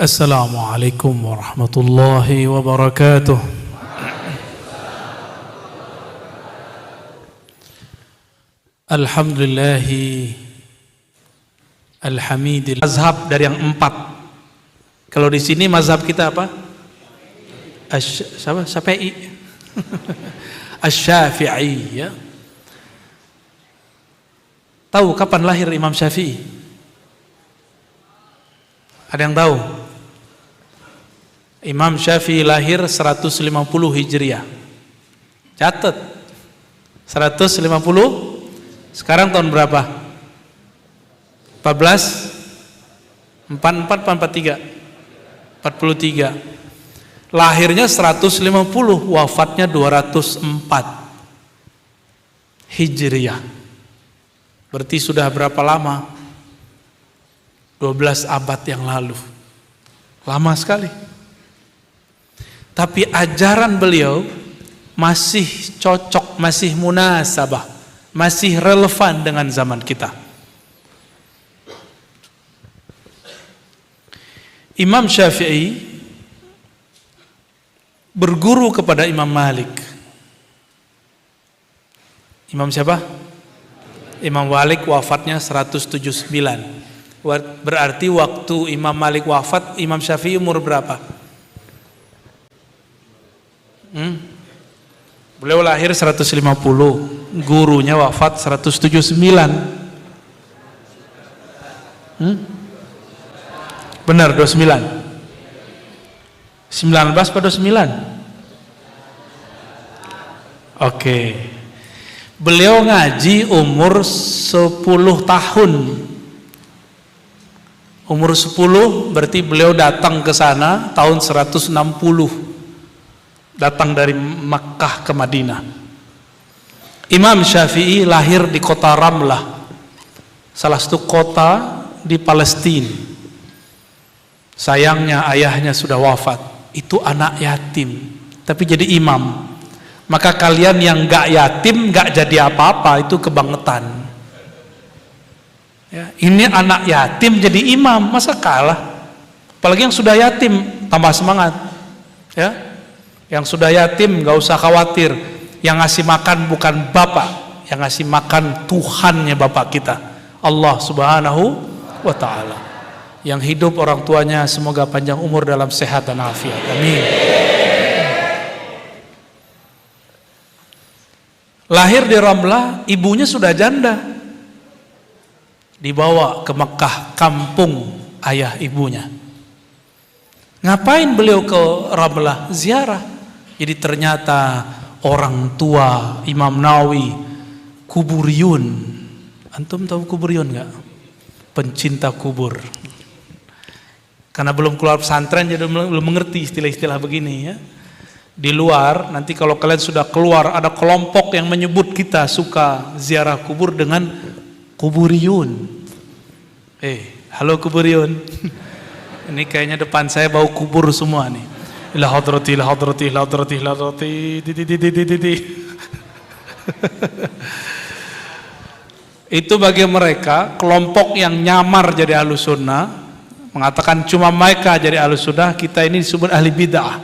Assalamualaikum warahmatullahi wabarakatuh. Alhamdulillahi alhamidillah. Mazhab dari yang 4. Kalau di sini mazhab kita apa? Syafi'i. Asy-Syafi'i, ya. Tahu kapan lahir Imam Syafi'i? Ada yang tahu? Imam Syafi'i lahir 150 Hijriah. Catat. 150. Sekarang tahun berapa? 14? 44 43? 43. Lahirnya 150, wafatnya 204 Hijriah. Berarti sudah berapa lama? 12 abad yang lalu. Lama sekali. Tapi ajaran beliau masih cocok, masih munasabah, masih relevan dengan zaman kita. Imam Syafi'i berguru kepada Imam Malik. Imam siapa? Imam Malik wafatnya 179. Berarti waktu Imam Malik wafat, Imam Syafi'i umur berapa? Beliau lahir 150, gurunya wafat 179. Benar, 29. 19 pada 9. Oke. Beliau ngaji umur 10 tahun. Umur 10 berarti beliau datang ke sana tahun 160. Datang dari Makkah ke Madinah. Imam Syafi'i lahir di kota Ramlah, salah satu kota di Palestina. Sayangnya ayahnya sudah wafat. Itu anak yatim, tapi jadi imam. Maka kalian yang gak yatim, gak jadi apa-apa, itu kebangetan. Ya, ini anak yatim jadi imam, masa kalah? Apalagi yang sudah yatim, tambah semangat. Ya, yang sudah yatim gak usah khawatir. Yang ngasih makan bukan bapak, yang ngasih makan Tuhannya bapak kita, Allah Subhanahu wa ta'ala. Yang hidup orang tuanya semoga panjang umur dalam sehat dan afiat. Amin. Lahir di Ramlah, ibunya sudah janda. Dibawa ke Mekah, kampung ayah ibunya. Ngapain beliau ke Ramlah? Ziarah. Jadi ternyata orang tua Imam Nawawi kuburiyun. Antum tahu kuburiyun enggak? Pencinta kubur. Karena belum keluar pesantren jadi belum mengerti istilah-istilah begini, ya. Di luar nanti kalau kalian sudah keluar ada kelompok yang menyebut kita suka ziarah kubur dengan kuburiyun. Halo kuburiyun. Ini kayaknya depan saya bau kubur semua nih. La hadrati la hadrati la hadrati la hadrati. Itu bagi mereka kelompok yang nyamar jadi Ahlus Sunnah, mengatakan cuma mereka jadi Ahlus Sunnah, kita ini disebut ahli bid'ah.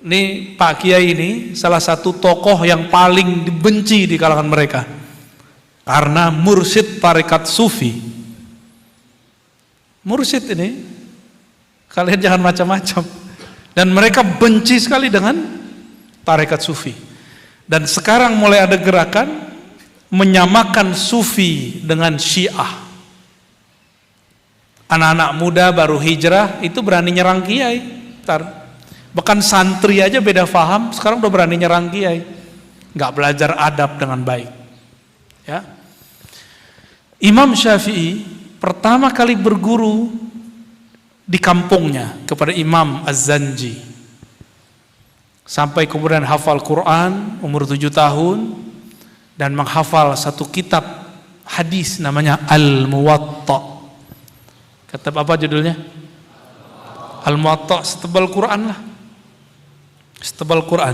Ini Pak Kiai ini salah satu tokoh yang paling dibenci di kalangan mereka karena mursyid tarekat sufi. Mursyid ini kalian jangan macam-macam, dan mereka benci sekali dengan tarekat sufi. Dan sekarang mulai ada gerakan menyamakan sufi dengan Syiah. Anak-anak muda baru hijrah itu berani nyerang kiai. Bahkan santri aja beda faham, sekarang udah berani nyerang kiai. Nggak belajar adab dengan baik. Ya. Imam Syafi'i pertama kali berguru di kampungnya kepada Imam Az-Zanji. Sampai kemudian hafal Quran umur 7 tahun dan menghafal satu kitab hadis namanya Al-Muwatta. Kitab apa judulnya? Al-Muwatta, setebal Quran lah. Setebal Quran.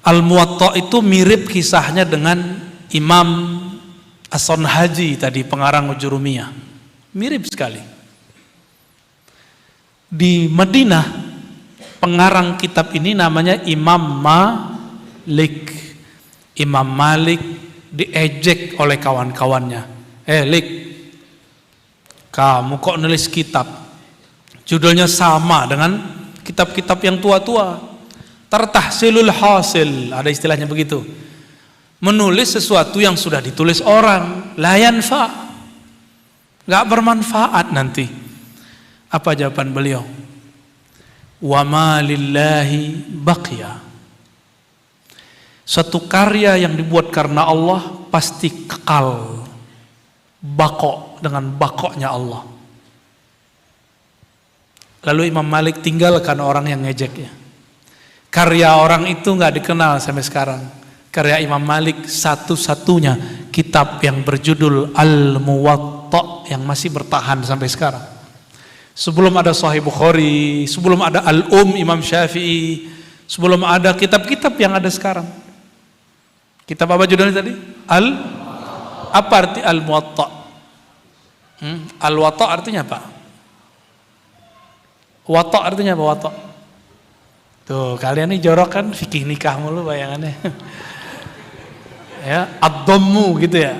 Al-Muwatta itu mirip kisahnya dengan Imam As-Sanhaji tadi, pengarang Ujurumiyah. Mirip sekali. Di Madinah pengarang kitab ini namanya Imam Malik. Imam Malik diejek oleh kawan-kawannya. Lik, kamu kok nulis kitab judulnya sama dengan kitab-kitab yang tua-tua? Tartahsilul hasil, ada istilahnya begitu. Menulis sesuatu yang sudah ditulis orang, la yanfa, gak bermanfaat nanti. Apa jawaban beliau? Wa ma lillahi baqiya. Suatu karya yang dibuat karena Allah pasti kekal, bako dengan bakoknya Allah. Lalu Imam Malik tinggalkan orang yang ngejeknya. Karya orang itu nggak dikenal sampai sekarang. Karya Imam Malik satu-satunya kitab yang berjudul Al-Muwatta yang masih bertahan sampai sekarang. Sebelum ada Sahih Bukhari, sebelum ada Imam Syafi'i, sebelum ada kitab-kitab yang ada sekarang. Kitab apa judulnya tadi? Apa arti Al-Muwatta? Al-Watta artinya apa? Watta artinya apa? Watta. Tuh, kalian ini jorok kan fikih nikah mulu bayangannya. Ya, ad-dhammu gitu ya.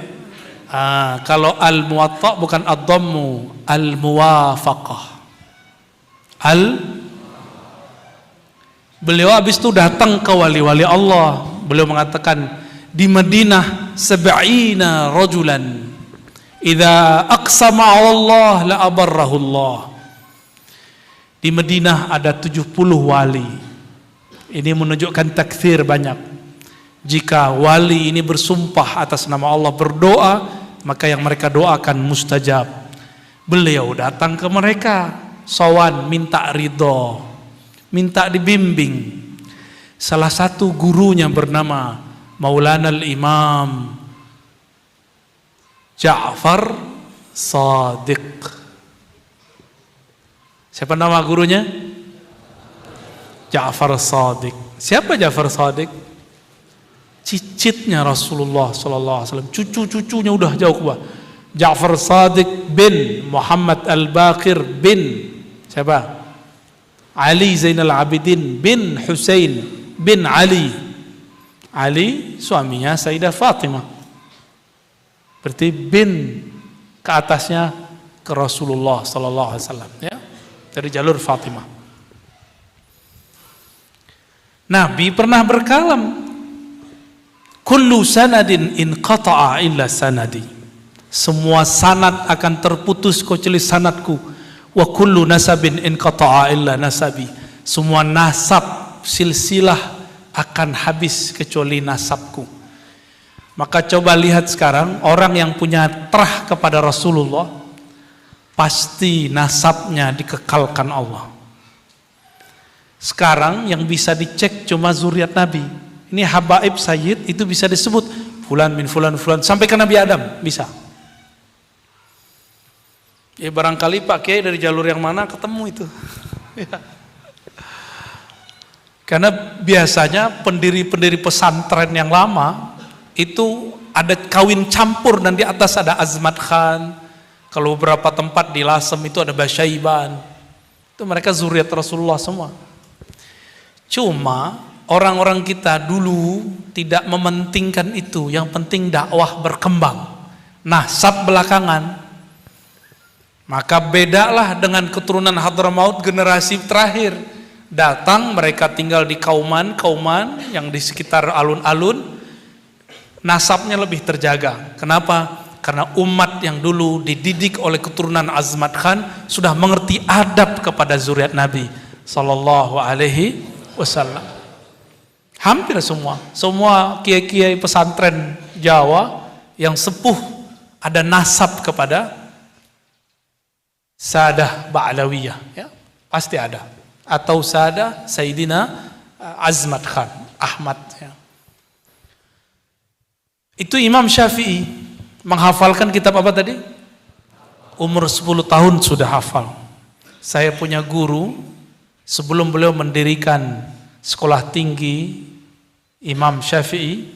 Kalau al-muwatta bukan ad-dhammu, al-muwafaqah. Beliau habis itu datang ke wali-wali Allah. Beliau mengatakan di Madinah 70 rajulan idza aqsama 'ala Allah la abarrahu Allah. Di Madinah ada 70 wali. Ini menunjukkan takfir banyak. Jika wali ini bersumpah atas nama Allah berdoa, maka yang mereka doakan mustajab. Beliau datang ke mereka, sowan, minta ridho, minta dibimbing. Salah satu gurunya bernama Maulana al-Imam Ja'far Shadiq. Siapa nama gurunya? Ja'far Shadiq. Siapa Ja'far Shadiq? Cicitnya Rasulullah SAW. Cucu-cucunya udah jauh ke bawah. Ja'far Shadiq bin Muhammad Al-Baqir bin siapa? Ali Zainal Abidin bin Husain bin Ali. Ali suaminya Sayyidah Fatimah. Berarti bin ke atasnya ke Rasulullah SAW, ya, dari jalur Fatimah. Nabi pernah berkalam, kullu sanadin inqata'a illa sanadi. Semua sanad akan terputus kecuali sanadku. Wa kullu nasabin inqata'a illa nasabi. Semua nasab silsilah akan habis kecuali nasabku. Maka coba lihat sekarang orang yang punya terah kepada Rasulullah, pasti nasabnya dikekalkan Allah. Sekarang yang bisa dicek cuma zuriat Nabi. Ini habaib sayyid itu bisa disebut fulan min fulan fulan sampai ke Nabi Adam bisa. Ya barangkali Pak Kiai dari jalur yang mana ketemu itu. Ya. Karena biasanya pendiri-pendiri pesantren yang lama itu ada kawin campur dan di atas ada Azmat Khan. Kalau beberapa tempat di Lasem itu ada Basyaiban. Itu mereka zuriat Rasulullah semua. Cuma orang-orang kita dulu tidak mementingkan itu. Yang penting dakwah berkembang. Nasab belakangan. Maka bedalah dengan keturunan Hadramaut generasi terakhir. Datang mereka tinggal di kauman yang di sekitar alun-alun. Nasabnya lebih terjaga. Kenapa? Karena umat yang dulu dididik oleh keturunan Azmat Khan sudah mengerti adab kepada zuriat Nabi Sallallahu Alaihi Wasallam. Hampir semua kiai-kiai pesantren Jawa yang sepuh ada nasab kepada Sadah Ba'lawiyah, ya, pasti ada. Atau Sadah Sayyidina Azmat Khan Ahmad, ya. Itu Imam Syafi'i menghafalkan kitab apa tadi? Umur 10 tahun sudah hafal. Saya punya guru sebelum beliau mendirikan sekolah tinggi Imam Syafi'i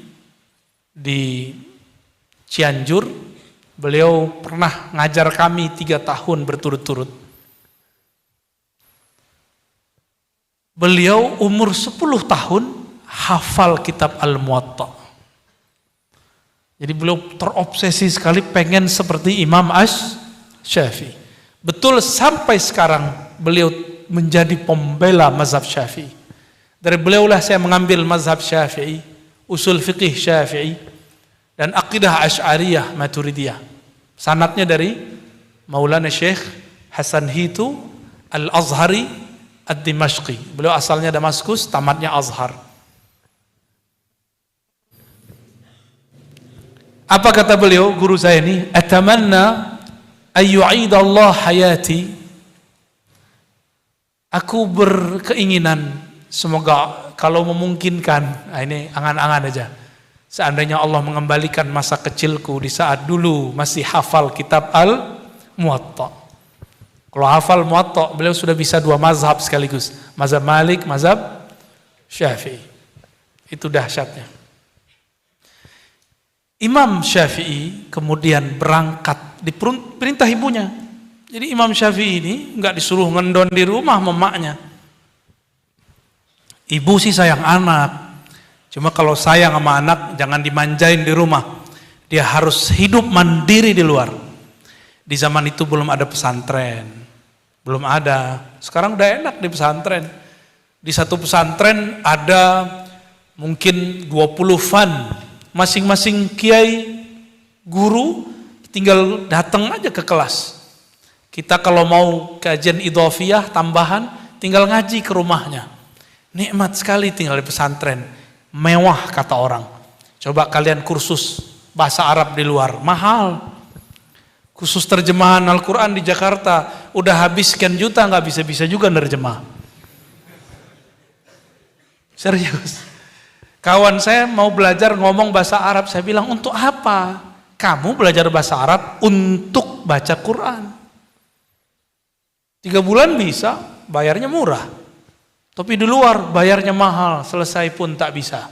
di Cianjur, beliau pernah ngajar kami 3 tahun berturut-turut. Beliau umur 10 tahun hafal kitab Al-Muwatta. Jadi beliau terobsesi sekali pengen seperti Imam Asy-Syafi'i. Betul sampai sekarang beliau menjadi pembela mazhab Syafi'i. Dari beliaulah saya mengambil mazhab Syafi'i, usul fiqih Syafi'i, dan akidah Asy'ariyah Maturidiyah. Sanadnya dari Maulana Syekh Hasan Hitu Al-Azhari Ad-Dimashqi. Beliau asalnya Damaskus, tamatnya Azhar. Apa kata beliau, guru saya ini? Atamanna ayyu'idallah hayati. Aku berkeinginan semoga kalau memungkinkan, ini angan-angan aja. Seandainya Allah mengembalikan masa kecilku di saat dulu masih hafal kitab Al-Muwatta. Kalau hafal Muwatta, beliau sudah bisa 2 mazhab sekaligus. Mazhab Malik, mazhab Syafi'i. Itu dahsyatnya. Imam Syafi'i kemudian berangkat di perintah ibunya. Jadi Imam Syafi'i ini enggak disuruh ngendon di rumah memaknya. Ibu sih sayang anak. Cuma kalau sayang sama anak jangan dimanjain di rumah. Dia harus hidup mandiri di luar. Di zaman itu belum ada pesantren. Belum ada. Sekarang udah enak di pesantren. Di satu pesantren ada mungkin 20 fan. Masing-masing kiai guru tinggal datang aja ke kelas. Kita kalau mau kajian idhofiyah tambahan tinggal ngaji ke rumahnya. Nikmat sekali tinggal di pesantren. Mewah kata orang. Coba kalian kursus bahasa Arab di luar, mahal. Khusus terjemahan Al-Quran di Jakarta udah habis sekian juta, nggak bisa-bisa juga nerjemah. Serius. Kawan saya mau belajar ngomong bahasa Arab, saya bilang untuk apa? Kamu belajar bahasa Arab untuk baca Quran. 3 bulan bisa, bayarnya murah. Tapi di luar bayarnya mahal, selesai pun tak bisa.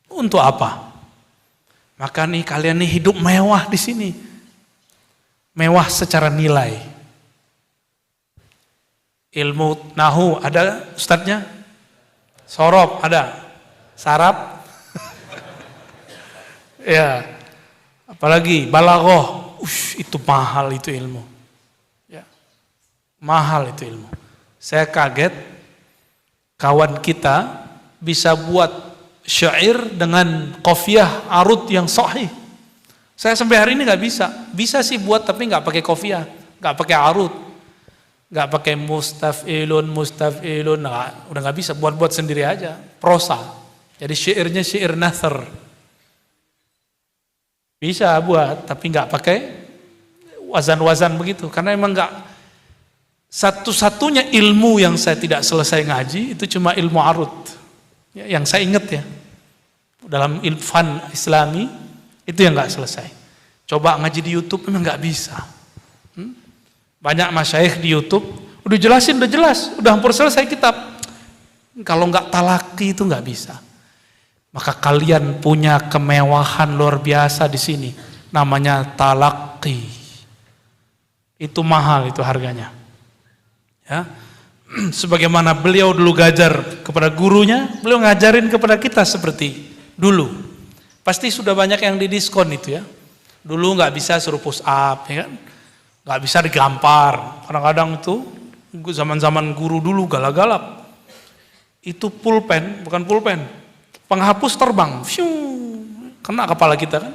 Untuk apa? Maka nih kalian nih hidup mewah di sini. Mewah secara nilai. Ilmu nahu ada ustadznya? Sorob ada? Sarap? Ya. Apalagi balaghah. Itu mahal itu ilmu. Ya. Mahal itu ilmu. Saya kaget kawan kita bisa buat syair dengan qafiyah arud yang sahih. Saya sampai hari ini nggak bisa. Bisa sih buat tapi nggak pakai qafiyah, nggak pakai arud, nggak pakai mustaf'ilun, udah nggak bisa. Buat sendiri aja, prosa. Jadi syairnya syair nasr. Bisa buat tapi nggak pakai wazan-wazan begitu. Karena emang nggak, satu-satunya ilmu yang saya tidak selesai ngaji itu cuma ilmu arud. Yang saya ingat ya. Dalam ilfan Islami itu yang nggak selesai. Coba ngaji di YouTube memang nggak bisa. Banyak masyayikh di YouTube udah jelasin, udah jelas, udah hampir selesai kitab. Kalau nggak talaki itu nggak bisa. Maka kalian punya kemewahan luar biasa di sini. Namanya talaki. Itu mahal itu harganya. Ya. Sebagaimana beliau dulu ngajar kepada gurunya, beliau ngajarin kepada kita seperti dulu. Pasti sudah banyak yang didiskon itu ya. Dulu nggak bisa suruh push up, ya kan? Nggak bisa digampar. Kadang-kadang itu zaman-zaman guru dulu galak-galak. Itu pulpen, bukan pulpen. Penghapus terbang, kena kepala kita kan.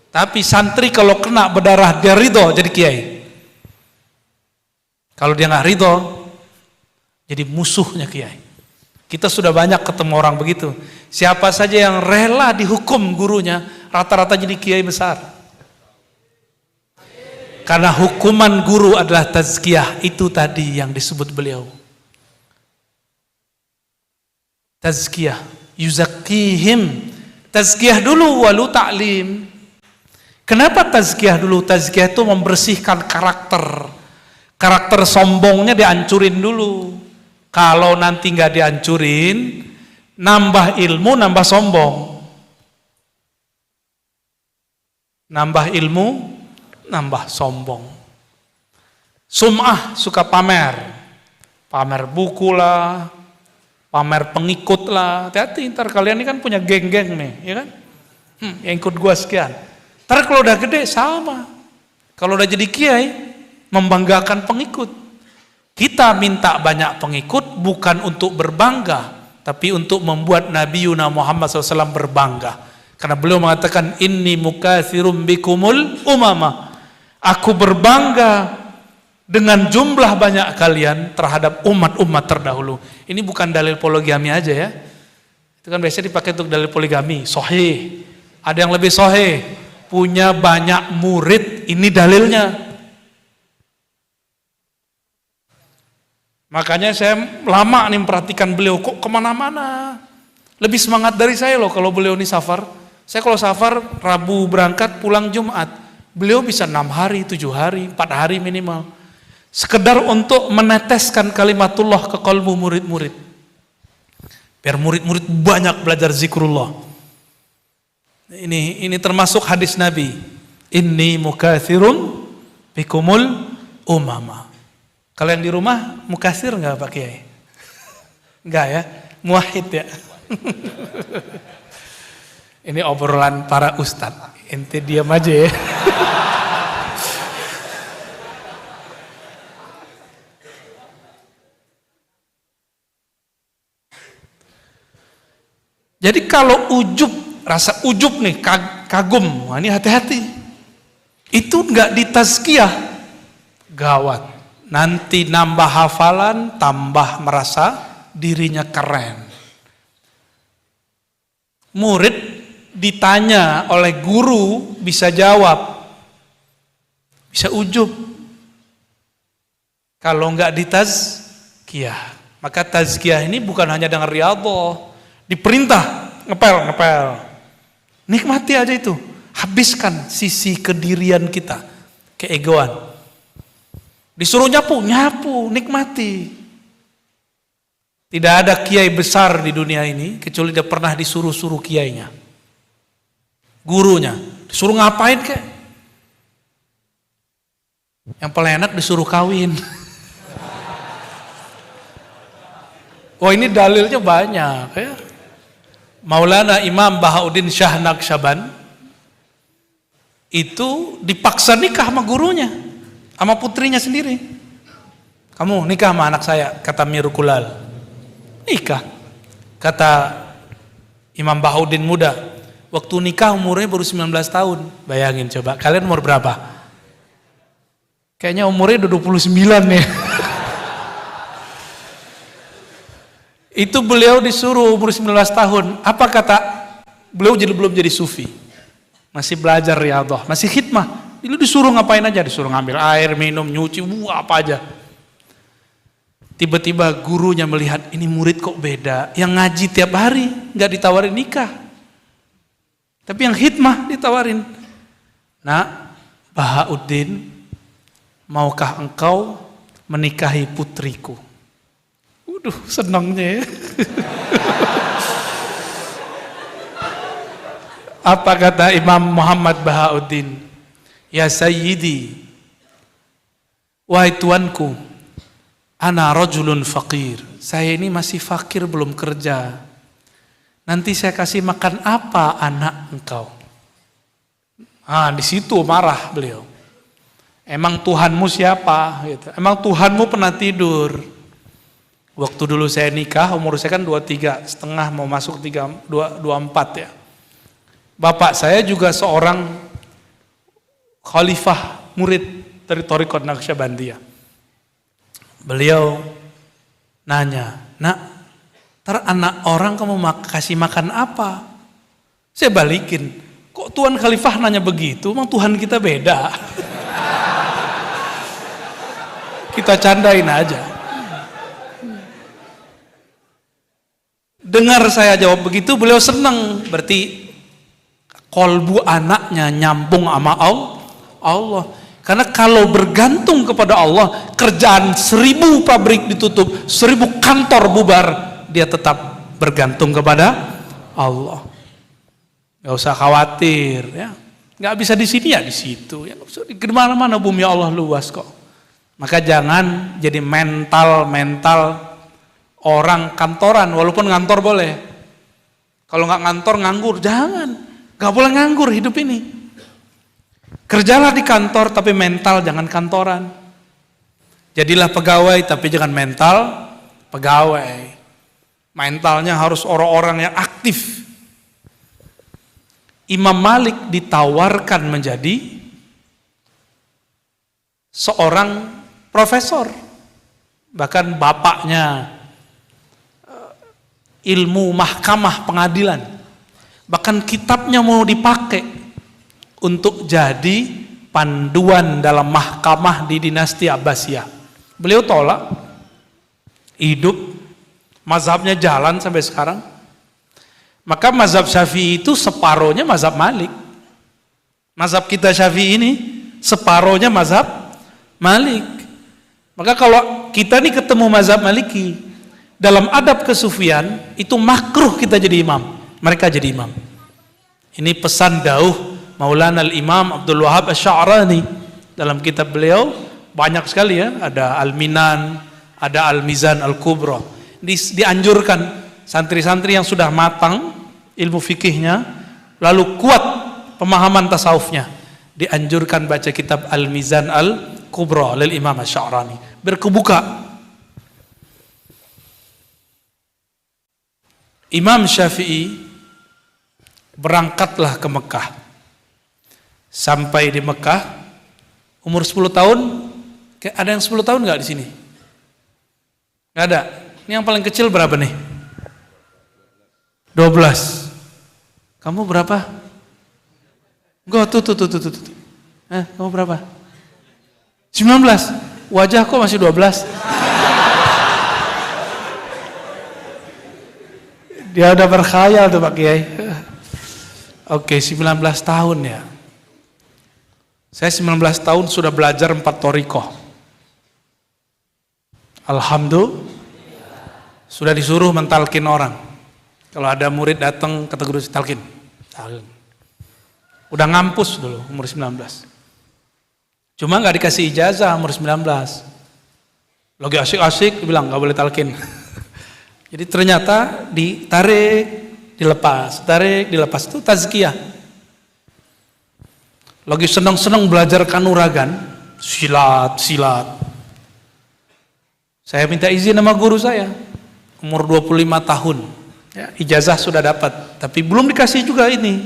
Tapi santri kalau kena berdarah dia ridho jadi kiai. Kalau dia nggak ridho, jadi musuhnya kiai. Kita sudah banyak ketemu orang begitu. Siapa saja yang rela dihukum gurunya, rata-rata jadi kiai besar. Karena hukuman guru adalah tazkiyah, itu tadi yang disebut beliau. Tazkiyah. Yuzakkihim, tazkiyah dulu walu ta'lim. Kenapa tazkiyah dulu? Tazkiyah itu membersihkan karakter sombongnya dihancurin dulu. Kalau nanti nggak dihancurin, nambah ilmu, nambah sombong. Nambah ilmu, nambah sombong. Sum'ah, suka pamer buku lah, pamer pengikut lah. Hati-hati, ntar kalian ini kan punya geng-geng nih, ya kan? Yang ikut gua sekian. Ntar kalau udah gede sama. Kalau udah jadi kiai, membanggakan pengikut. Kita minta banyak pengikut bukan untuk berbangga, tapi untuk membuat Nabi Muhammad SAW berbangga. Karena beliau mengatakan, inni mukatsirum bikumul umama. Aku berbangga dengan jumlah banyak kalian terhadap umat-umat terdahulu. Ini bukan dalil poligami aja ya. Itu kan biasanya dipakai untuk dalil poligami. Sahih. Ada yang lebih sahih. Punya banyak murid. Ini dalilnya. Makanya saya lama nih memperhatikan beliau, kok kemana-mana. Lebih semangat dari saya loh kalau beliau ini safar. Saya kalau safar, Rabu berangkat, pulang Jumat. Beliau bisa 6 hari, 7 hari, 4 hari minimal. Sekedar untuk meneteskan kalimatullah ke kalbu murid-murid. Biar murid-murid banyak belajar zikrullah. Ini termasuk hadis Nabi. Inni mukatsirun bikumul umama. Kalian di rumah mukatsir enggak Pak Kiai? Enggak ya? Muwahhid ya? Ini obrolan para ustadz. Ente diam aja ya. Jadi kalau rasa ujub nih, kagum, wah ini hati-hati. Itu enggak ditazkiyah, gawat. Nanti nambah hafalan, tambah merasa dirinya keren. Murid ditanya oleh guru bisa jawab, bisa ujub. Kalau enggak ditazkiyah, maka tazkiyah ini bukan hanya dengan riyadhah, diperintah ngepel. Nikmati aja itu, habiskan sisi kedirian kita, keegoan. Disuruh nyapu, nikmati. Tidak ada kiai besar di dunia ini kecuali dia pernah disuruh-suruh kiainya, gurunya, disuruh ngapain kek? Yang paling enak disuruh kawin. Wah ini dalilnya banyak ya. Maulana Imam Bahauddin Shah Naqsyaband itu dipaksa nikah sama gurunya, sama putrinya sendiri. Kamu nikah sama anak saya, kata Mirukulal. Nikah. Kata Imam Bahauddin muda, waktu nikah umurnya baru 19 tahun. Bayangin coba, kalian umur berapa? Kayaknya umurnya udah 29 nih. Itu beliau disuruh umur 19 tahun. Apa kata? Beliau belum jadi sufi. Masih belajar riyadhah, masih khidmah. Itu disuruh ngapain aja, disuruh ngambil air, minum, nyuci, apa aja. Tiba-tiba gurunya melihat ini murid kok beda, yang ngaji tiap hari nggak ditawarin nikah, tapi yang khidmah ditawarin. Nah, Bahauddin, maukah engkau menikahi putriku? Waduh, senangnya ya. Apa kata Imam Muhammad Bahauddin? Ya Sayyidi, wahai tuanku, ana rajulun faqir. Saya ini masih fakir, belum kerja. Nanti saya kasih makan apa anak engkau? Di situ marah beliau. Emang Tuhanmu siapa? Gitu. Emang Tuhanmu pernah tidur? Waktu dulu saya nikah, umur saya kan 23 setengah, mau masuk 24 ya. Bapak saya juga seorang khalifah murid dari Thariqat Naqsyabandiyah. Beliau nanya, nak, ntar anak orang kamu kasih makan apa? Saya balikin, kok Tuan Khalifah nanya begitu? Emang Tuhan kita beda? Kita candain aja. Dengar saya jawab begitu, beliau senang. Berarti kolbu anaknya nyambung sama Allah. Karena kalau bergantung kepada Allah, kerjaan 1000 pabrik ditutup, 1000 kantor bubar, dia tetap bergantung kepada Allah. Gak usah khawatir, ya. Gak bisa di sini ya di situ, ya. Di mana-mana bumi Allah luas kok. Maka jangan jadi mental orang kantoran, walaupun ngantor boleh. Kalau nggak ngantor nganggur, jangan. Nggak boleh nganggur hidup ini. Kerjalah di kantor tapi mental jangan kantoran. Jadilah pegawai tapi jangan mental pegawai. Mentalnya harus orang-orang yang aktif. Imam Malik ditawarkan menjadi seorang profesor. Bahkan bapaknya ilmu mahkamah pengadilan. Bahkan kitabnya mau dipakai untuk jadi panduan dalam mahkamah di dinasti Abbasiyah. Beliau tolak, hidup, mazhabnya jalan sampai sekarang. Maka mazhab Syafi'i itu separohnya mazhab Malik. Mazhab kita Syafi'i ini separohnya mazhab Malik. Maka kalau kita nih ketemu mazhab Maliki, dalam adab kesufian itu makruh kita jadi imam, mereka jadi imam. Ini pesan dauh Maulana al-Imam Abdul Wahab Asy-Sya'rani dalam kitab beliau, banyak sekali ya, ada Al-Minan, ada Al-Mizan Al-Kubra. Dianjurkan santri-santri yang sudah matang ilmu fikihnya, lalu kuat pemahaman tasawufnya, dianjurkan baca kitab Al-Mizan Al-Kubra lil Imam Asy-Sya'rani, berkebuka. Imam Syafi'i berangkatlah ke Mekah. Sampai di Mekah umur 10 tahun. Ada yang 10 tahun nggak di sini? Nggak ada. Ini yang paling kecil berapa nih? 12. Kamu berapa? Enggak, tuh. Kamu berapa? 19. Wajah kok masih 12? Dia udah berkhayal tuh Pak Kiai. Oke, 19 tahun ya. Saya 19 tahun sudah belajar 4 thariqah. Alhamdulillah. Sudah disuruh mentalkin orang. Kalau ada murid datang kata guru talkin. Udah ngampus dulu umur 19. Cuma nggak dikasih ijazah umur 19. Lagi asik-asik bilang nggak boleh talkin. Jadi ternyata ditarik, dilepas, tarik, dilepas, itu tazkiyah. Lagi senang-senang belajar kanuragan, silat. Saya minta izin sama guru saya, umur 25 tahun. Ya, ijazah sudah dapat, tapi belum dikasih juga ini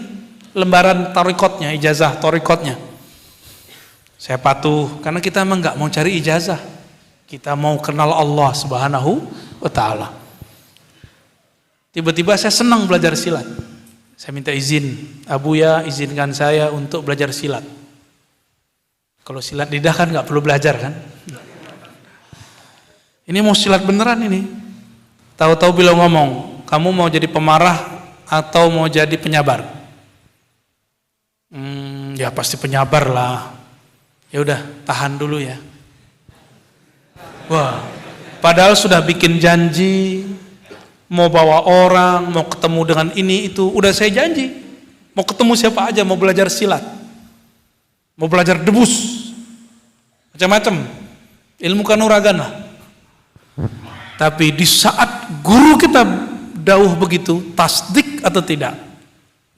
lembaran tarikotnya, ijazah tarikotnya. Saya patuh karena kita emang nggak mau cari ijazah, kita mau kenal Allah Subhanahu wa Ta'ala. Tiba-tiba saya senang belajar silat. Saya minta izin, Abu ya izinkan saya untuk belajar silat. Kalau silat lidah kan nggak perlu belajar kan? Ini mau silat beneran ini. Tahu-tahu beliau ngomong, kamu mau jadi pemarah atau mau jadi penyabar? Ya pasti penyabar lah. Ya udah, tahan dulu ya. Wah, padahal sudah bikin janji, mau bawa orang, mau ketemu dengan ini itu, udah saya janji. Mau ketemu siapa aja, mau belajar silat, mau belajar debus, macam-macam, ilmu kanuragan lah. Tapi di saat guru kita dauh begitu, tasdik atau tidak?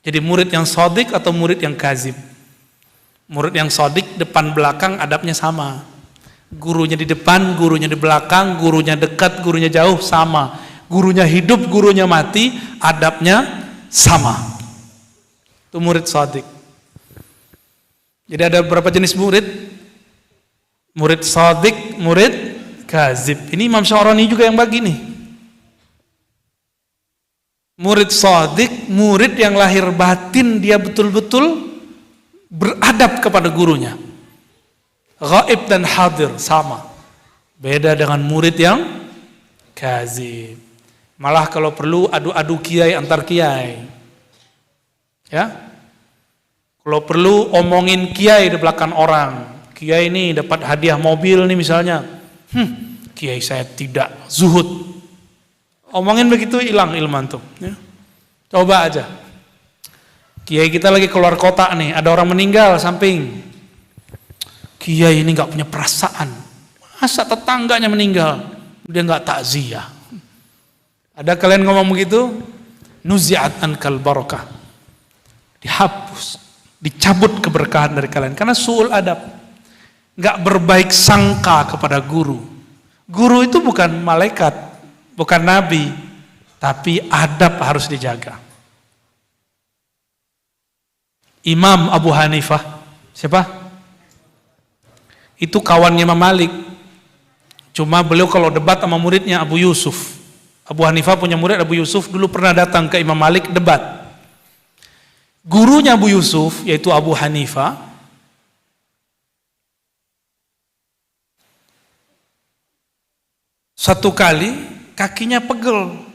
Jadi murid yang sodik atau murid yang kazib? Murid yang sodik depan belakang adabnya sama. Gurunya di depan, gurunya di belakang, gurunya dekat, gurunya jauh sama. Gurunya hidup, gurunya mati, adabnya sama. Itu murid sodik. Jadi ada berapa jenis murid? Murid sodik, murid kazib. Ini Imam Sya'rani juga yang bagi nih. Murid sodik, murid yang lahir batin dia betul-betul beradab kepada gurunya. Ghaib dan hadir sama. Beda dengan murid yang kazib. Malah kalau perlu adu-adu kiai antar kiai. Ya. Kalau perlu omongin kiai di belakang orang. Kiai ini dapat hadiah mobil nih misalnya. Kiai saya tidak zuhud. Omongin begitu hilang ilmu antum, ya. Coba aja. Kiai kita lagi keluar kota nih, ada orang meninggal samping. Kiai ini nggak punya perasaan. Masa tetangganya meninggal, dia nggak takziah. Ada kalian ngomong begitu, nuzi'at ankal barakah. Dihapus, dicabut keberkahan dari kalian karena su'ul adab. Enggak berbaik sangka kepada guru. Guru itu bukan malaikat, bukan nabi, tapi adab harus dijaga. Imam Abu Hanifah, siapa? Itu kawannya Imam Malik. Cuma beliau kalau debat sama muridnya Abu Yusuf. Abu Hanifah punya murid Abu Yusuf, dulu pernah datang ke Imam Malik debat. Gurunya Abu Yusuf, yaitu Abu Hanifah, satu kali kakinya pegel.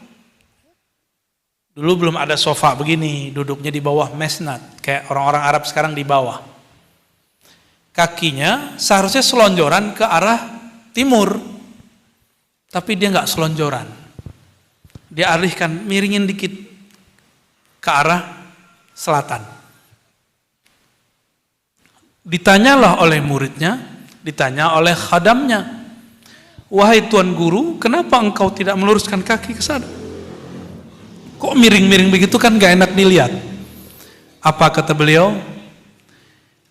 Dulu belum ada sofa begini, duduknya di bawah mesnat, kayak orang-orang Arab sekarang di bawah. Kakinya seharusnya selonjoran ke arah timur, tapi dia nggak selonjoran. Dia alihkan, miringin dikit ke arah selatan. Ditanyalah oleh muridnya, ditanya oleh khadamnya, wahai tuan guru, kenapa engkau tidak meluruskan kaki ke sana? Kok miring-miring begitu, kan gak enak dilihat. Apa kata beliau?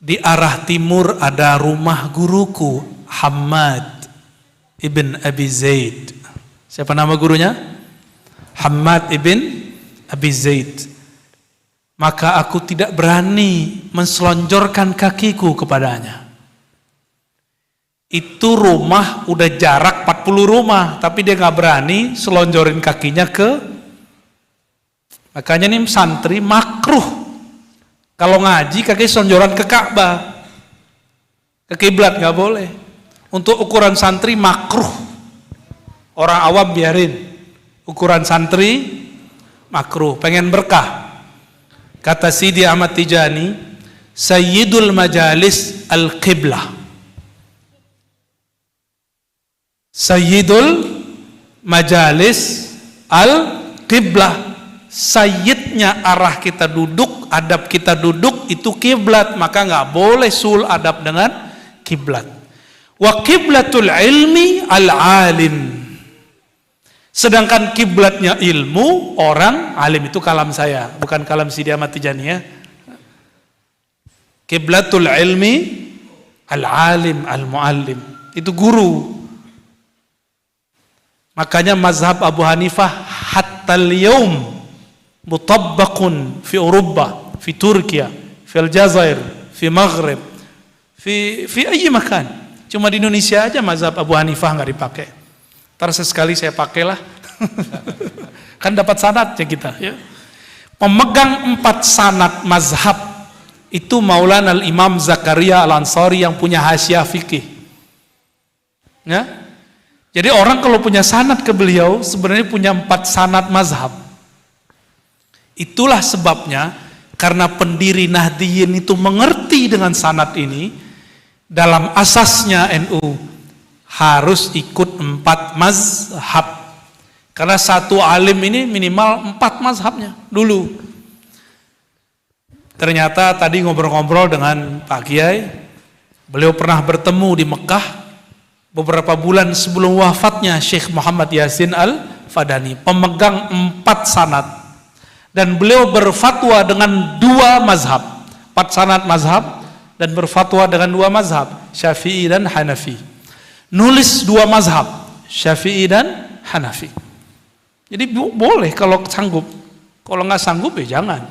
Di arah timur ada rumah guruku, Hammad ibn Abi Zaid. Siapa nama gurunya? Hammad ibn Abi Zaid. Maka aku tidak berani menselonjorkan kakiku kepadanya. Itu rumah udah jarak 40 rumah, tapi dia gak berani selonjorin kakinya ke. Makanya nih santri makruh kalau ngaji kaki selonjoran ke Ka'bah, ke kiblat gak boleh. Untuk ukuran santri makruh. Orang awam biarin. Ukuran santri makruh. Pengen berkah, kata Sidi Ahmad Tijani, Sayyidul Majalis Al-Qiblah. Sayyidul Majalis Al-Qiblah. Sayyidnya arah kita duduk, adab kita duduk itu kiblat, maka nggak boleh sul adab dengan kiblat. Wa kiblatul ilmi al-alim. Sedangkan kiblatnya ilmu, orang alim, itu kalam saya, bukan kalam Sidi Ahmad Tijani ya. Kiblatul ilmi al-alim al-muallim, itu guru. Makanya mazhab Abu Hanifah hatta al-yawm mutabbaqun fi Eropa, fi Turki, fi Aljazair, fi Maghrib, fi ayyi makan. Cuma di Indonesia aja mazhab Abu Hanifah nggak dipakai. Ntar sesekali saya pakailah. Kan dapat sanadnya kita ya. Pemegang 4 sanad mazhab itu Maulana Al-Imam Zakaria Al-Ansari yang punya hasyiah fikih. Ya. Jadi orang kalau punya sanad ke beliau sebenarnya punya 4 sanad mazhab. Itulah sebabnya karena pendiri Nahdliyin itu mengerti dengan sanad ini, dalam asasnya NU harus ikut 4 mazhab. Karena satu alim ini minimal 4 mazhabnya dulu. Ternyata tadi ngobrol-ngobrol dengan Pak Kiai, beliau pernah bertemu di Mekah beberapa bulan sebelum wafatnya Syekh Muhammad Yasin Al-Fadani, pemegang 4 sanad. Dan beliau berfatwa dengan 2 mazhab, 4 sanad mazhab, dan berfatwa dengan 2 mazhab, Syafi'i dan Hanafi. Nulis 2 mazhab, Syafi'i dan Hanafi. Jadi boleh kalau sanggup. Kalau nggak sanggup ya jangan.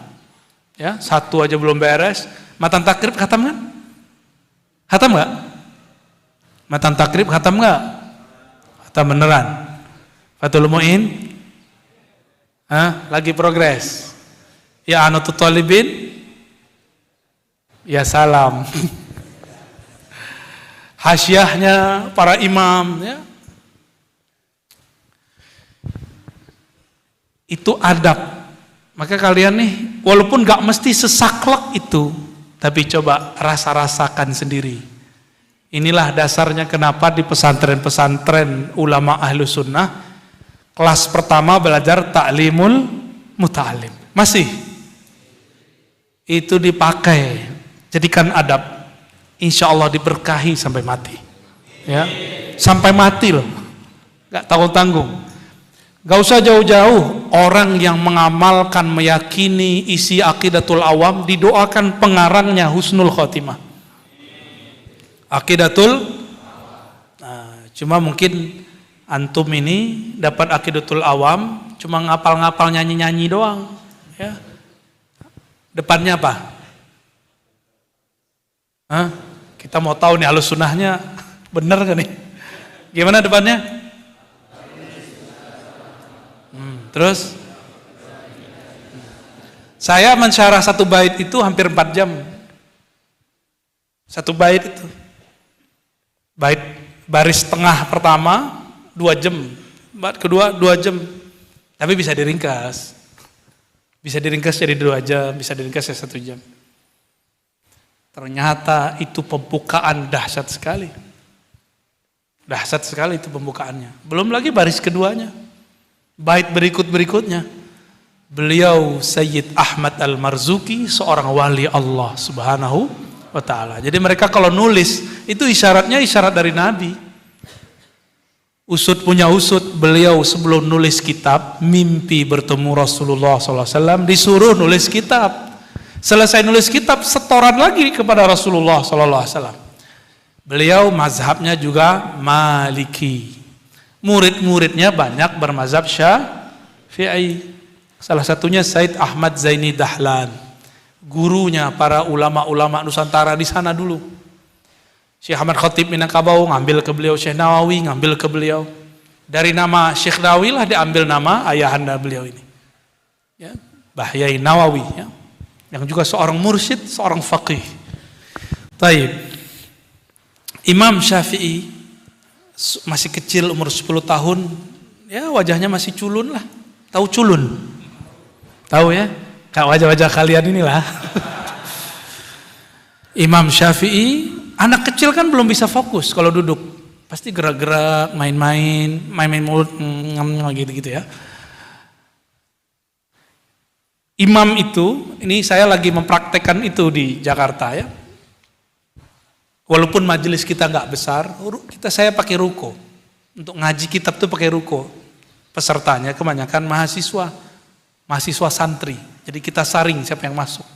Ya, 1 aja belum beres. Matan takrib khatam kan? Khatam nggak? Matan takrib khatam nggak? Khatam beneran. Fathul Mu'in? Lagi progres. Ya Anutut Talibin? Ya salam. Hasyiahnya para imam ya. Itu adab. Maka kalian nih walaupun gak mesti sesaklek itu, tapi coba rasa-rasakan sendiri. Inilah dasarnya kenapa di pesantren-pesantren ulama ahlu sunnah kelas pertama belajar ta'limul muta'alim. Masih itu dipakai, jadikan adab. Insya Allah diberkahi sampai mati ya. Sampai mati loh, gak tanggung-tanggung. Gak usah jauh-jauh, orang yang mengamalkan, meyakini isi Aqidatul Awam didoakan pengarangnya husnul khotimah. Aqidatul, cuma mungkin antum ini dapat Aqidatul Awam cuma ngapal-ngapal nyanyi-nyanyi doang, ya. Depannya apa? Kita mau tahu nih halus sunnahnya bener gak nih? Gimana depannya? Terus saya mensyarah satu bait itu hampir 4 jam. Satu bait itu. Bait baris tengah pertama 2 jam, bait kedua 2 jam. Tapi bisa diringkas. Bisa diringkas jadi 2 jam, bisa diringkas jadi 1 jam. Ternyata itu pembukaan dahsyat sekali. Dahsyat sekali itu pembukaannya. Belum lagi baris keduanya. Bait berikut-berikutnya. Beliau Sayyid Ahmad Al-Marzuki, seorang wali Allah Subhanahu wa ta'ala. Jadi mereka kalau nulis, itu isyaratnya isyarat dari Nabi. Usut punya usut, beliau sebelum nulis kitab, mimpi bertemu Rasulullah SAW, disuruh nulis kitab. Selesai nulis kitab, setoran lagi kepada Rasulullah SAW. Beliau mazhabnya juga Maliki. Murid-muridnya banyak bermazhab Syafi'i. Salah satunya Said Ahmad Zaini Dahlan. Gurunya para ulama-ulama Nusantara di sana dulu. Syekh Ahmad Khatib Minangkabau ngambil ke beliau, Syekh Nawawi ngambil ke beliau. Dari nama Syekh Nawawi lah diambil nama ayahanda beliau ini. Ya, Bahyai Nawawi, ya. Yang juga seorang mursyid, seorang faqih. Taib. Imam Syafi'i masih kecil, umur 10 tahun, ya wajahnya masih culun lah. Tahu culun? Tahu ya? Kayak wajah-wajah kalian inilah. Imam Syafi'i, anak kecil kan belum bisa fokus kalau duduk. Pasti gerak-gerak, main-main mulut, gitu-gitu ya. Imam itu, ini saya lagi mempraktekkan itu di Jakarta ya. Walaupun majelis kita nggak besar, saya pakai ruko. Untuk ngaji kitab tuh pakai ruko. Pesertanya kebanyakan mahasiswa santri. Jadi kita saring siapa yang masuk.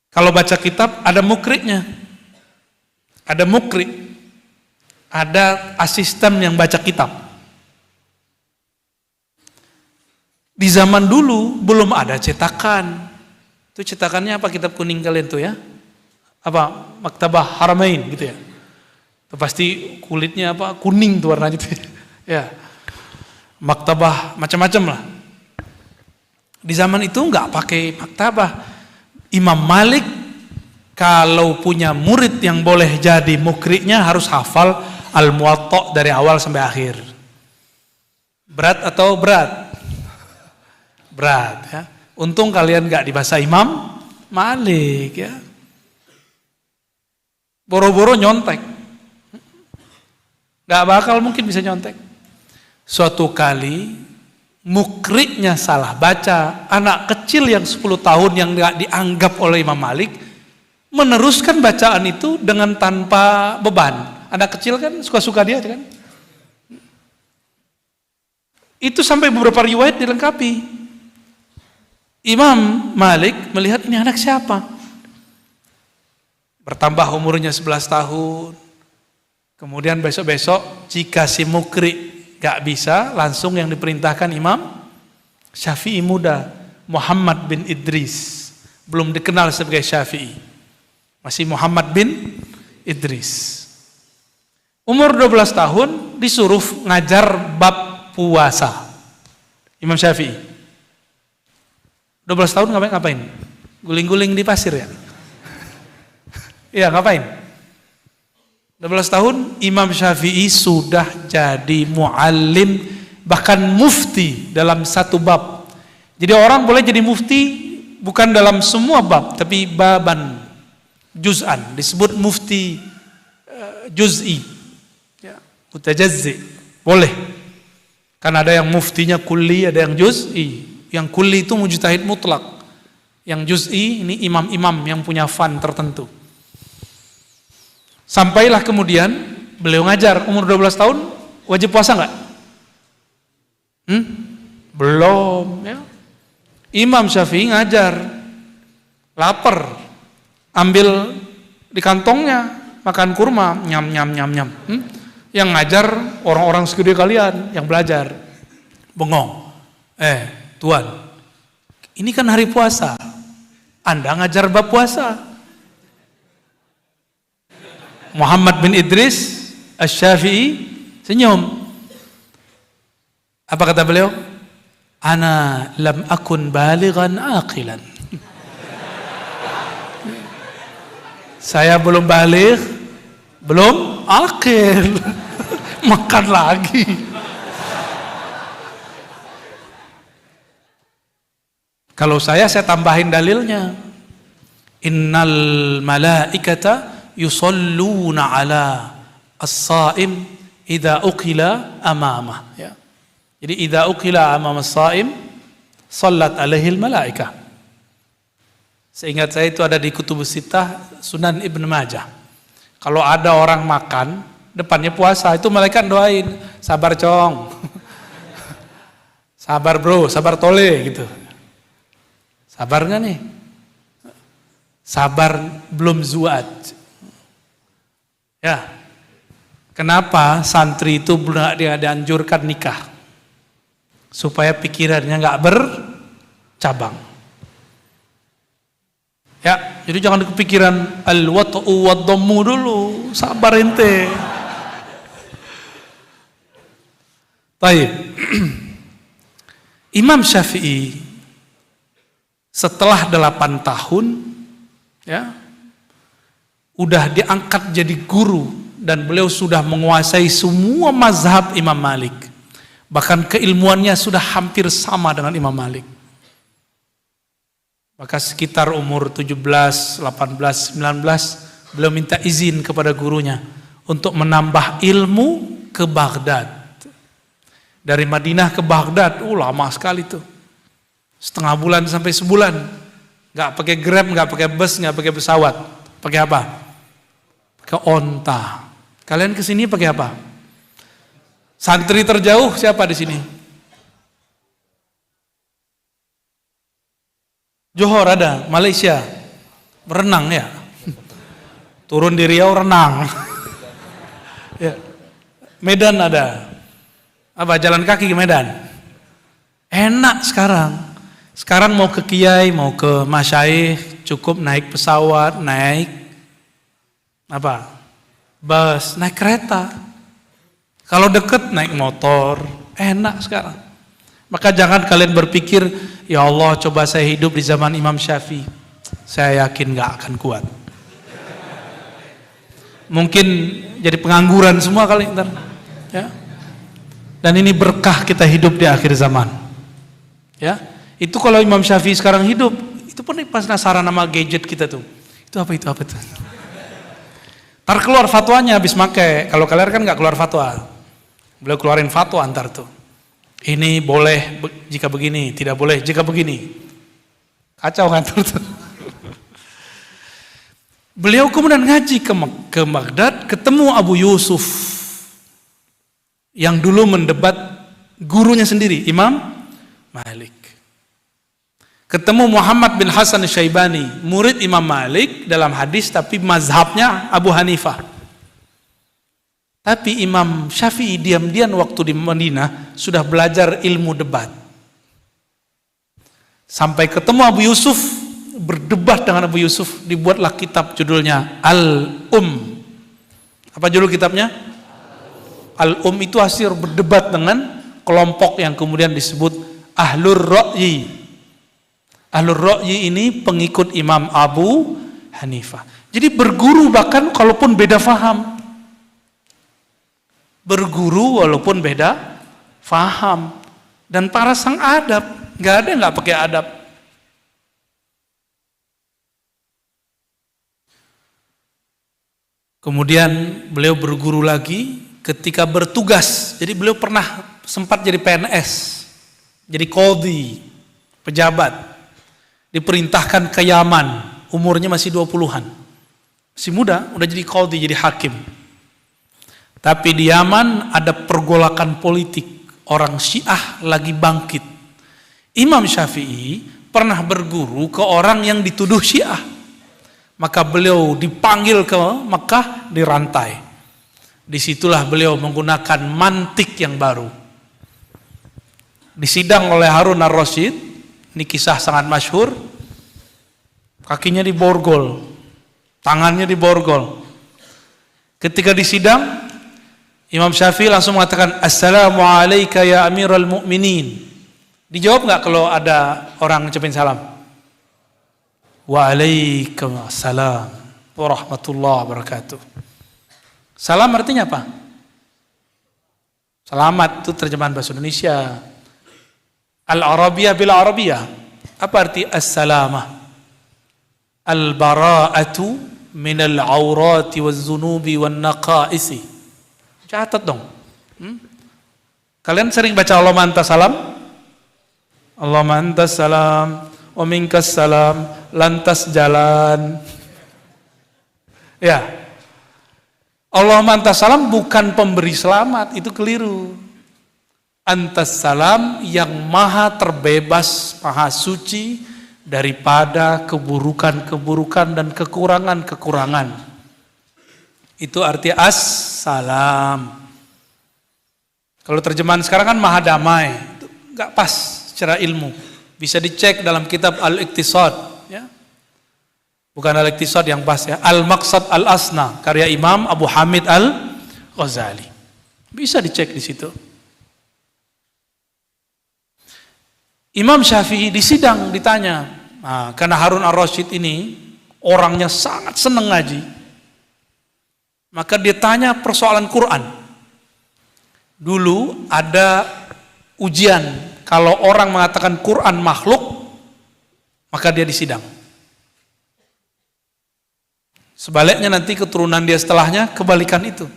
Kalau baca kitab ada mukriknya. Ada mukrik. Ada asisten yang baca kitab. Di zaman dulu belum ada cetakan. Itu cetakannya apa, kitab kuning kalian tuh ya? Apa, Maktabah Haramain gitu ya. Itu pasti kulitnya apa, kuning tuh warnanya itu ya. Maktabah macam-macam lah. Di zaman itu enggak pakai maktabah. Imam Malik kalau punya murid yang boleh jadi mukriknya harus hafal Al-Muwatta dari awal sampai akhir. Berat atau berat? Berat ya. Untung kalian enggak di bahasa Imam Malik ya. Boro-boro nyontek. Gak bakal mungkin bisa nyontek. Suatu kali mukriknya salah baca. Anak kecil yang 10 tahun yang gak dianggap oleh Imam Malik meneruskan bacaan itu dengan tanpa beban. Anak kecil kan suka-suka dia kan. Itu sampai beberapa riwayat dilengkapi. Imam Malik melihat ini anak siapa? Bertambah umurnya 11 tahun. Kemudian besok-besok jika si mukri gak bisa, langsung yang diperintahkan Imam Syafi'i muda, Muhammad bin Idris. Belum dikenal sebagai Syafi'i. Masih Muhammad bin Idris. Umur 12 tahun disuruh ngajar bab puasa. Imam Syafi'i. 12 tahun ngapain? Guling-guling di pasir ya? Iya, ngapain? 12 tahun Imam Syafi'i sudah jadi muallim, bahkan mufti dalam satu bab. Jadi orang boleh jadi mufti bukan dalam semua bab, tapi baban, juz'an, disebut mufti juz'i, ya, mutajazzi, boleh. Kan ada yang muftinya kulli, ada yang juz'i. Yang kulli itu mujtahid mutlak. Yang juz'i ini imam-imam yang punya fan tertentu. Sampailah kemudian beliau ngajar, umur 12 tahun wajib puasa enggak? Belum. Ya. Imam Syafi'i ngajar, lapar, ambil di kantongnya, makan kurma, nyam nyam nyam nyam. Yang ngajar orang-orang segede kalian yang belajar, bengong. Tuan, ini kan hari puasa, Anda ngajar bab puasa. Muhammad bin Idris Asy-Syafi'i senyum. Apa kata beliau? Ana lam akun balighan aqilan. Saya belum baligh, belum akil. Makan lagi. Kalau saya tambahin dalilnya. Innal malaikata yusalluna ala as-saim idza uqila amamah. Ya. Jadi idza uqila amama as-saim sallat alaihi al-malaikah. Seingat saya itu ada di Kutubus Sittah Sunan Ibn Majah. Kalau ada orang makan depannya puasa, itu malaikat doain, sabar cong. Sabar bro, sabar tole gitu. Sabar nggak nih? Sabar belum zuat. Ya. Kenapa santri itu belum dianjurkan nikah? Supaya pikirannya nggak bercabang. Ya, jadi jangan kepikiran al-wat'u wad-dhammu dulu, sabar ente. Baik. Imam Syafi'i setelah 8 tahun ya udah diangkat jadi guru dan beliau sudah menguasai semua mazhab Imam Malik. Bahkan keilmuannya sudah hampir sama dengan Imam Malik. Maka sekitar umur 17, 18, 19 beliau minta izin kepada gurunya untuk menambah ilmu ke Baghdad. Dari Madinah ke Baghdad, lama sekali tuh. Setengah bulan sampai sebulan. Gak pakai Grab, gak pakai bus, gak pakai pesawat. Pakai apa? Pakai onta. Kalian kesini pakai apa? Santri terjauh siapa di sini? Johor ada, Malaysia. Berenang ya. Turun di Riau renang. Ya. Medan ada. Apa jalan kaki ke Medan? Enak sekarang. Sekarang mau ke kiai, mau ke masyaikh, cukup naik pesawat, naik apa? Bus, naik kereta. Kalau deket naik motor, enak sekarang. Maka jangan kalian berpikir, ya Allah coba saya hidup di zaman Imam Syafi'i. Saya yakin gak akan kuat. Mungkin jadi pengangguran semua kali ntar. Ya. Dan ini berkah kita hidup di akhir zaman. Ya, itu kalau Imam Syafi'i sekarang hidup, itu pun pas penasaran nama gadget kita tuh. Itu apa itu? Ntar keluar fatwanya habis make. Kalau kalian kan nggak keluar fatwa. Beliau keluarin fatwa antar tuh. Ini boleh jika begini, tidak boleh jika begini. Kacau kantor tuh. Beliau kemudian ngaji ke Baghdad, ketemu Abu Yusuf yang dulu mendebat gurunya sendiri, Imam Malik. Ketemu Muhammad bin Hasan Syaibani, murid Imam Malik dalam hadis tapi mazhabnya Abu Hanifah. Tapi Imam Syafi'i diam-diam waktu di Madinah sudah belajar ilmu debat. Sampai ketemu Abu Yusuf, berdebat dengan Abu Yusuf, dibuatlah kitab judulnya Apa judul kitabnya? Itu hasil berdebat dengan kelompok yang kemudian disebut Ahlur Ra'yi. Ahlur Ra'yi ini pengikut Imam Abu Hanifah. Jadi berguru bahkan kalaupun beda faham. Berguru walaupun beda faham. Dan para sang adab, nggak ada nggak pakai adab. Kemudian beliau berguru lagi ketika bertugas. Jadi beliau pernah sempat jadi PNS, jadi qadhi, pejabat. Diperintahkan ke Yaman, umurnya masih 20-an. Masih muda, udah jadi qadhi, jadi hakim. Tapi di Yaman ada pergolakan politik, orang Syiah lagi bangkit. Imam Syafi'i pernah berguru ke orang yang dituduh Syiah. Maka beliau dipanggil ke Mekah, dirantai. Disitulah beliau menggunakan mantik yang baru. Disidang oleh Harun ar-Rasyid, ini kisah sangat masyhur. Kakinya diborgol, tangannya diborgol. Ketika disidang, Imam Syafi'i langsung mengatakan, "Assalamu alayka ya Amirul Mu'minin." Dijawab nggak kalau ada orang ngucapin salam? Waalaikumsalam warahmatullahi wabarakatuh. Salam artinya apa? Selamat itu terjemahan bahasa Indonesia. Al-Arabiyah bil Arabiyah. Apa arti as-salamah? Al-bara'atu minal aurati waz-zunubi wan-naqaisi. Catat dong. Kalian sering baca Allahumma antas salam? Allahumma antas salam wa minkas salam, lantas jalan. Ya. Allahumma antas salam bukan pemberi selamat, itu keliru. Antas salam yang maha terbebas, maha suci daripada keburukan-keburukan dan kekurangan-kekurangan. Itu arti as-salam. Kalau terjemahan sekarang kan maha damai, itu nggak pas secara ilmu. Bisa dicek dalam kitab Al-Iqtisad, ya. Bukan Al-Iqtisad yang pas ya, Al-Maqsad Al-Asna karya Imam Abu Hamid Al-Ghazali. Bisa dicek di situ. Imam Syafi'i disidang ditanya, karena Harun ar-Rasyid ini orangnya sangat senang ngaji, maka dia tanya persoalan Quran. Dulu ada ujian, kalau orang mengatakan Quran makhluk, maka dia disidang. Sebaliknya nanti keturunan dia setelahnya kebalikan itu.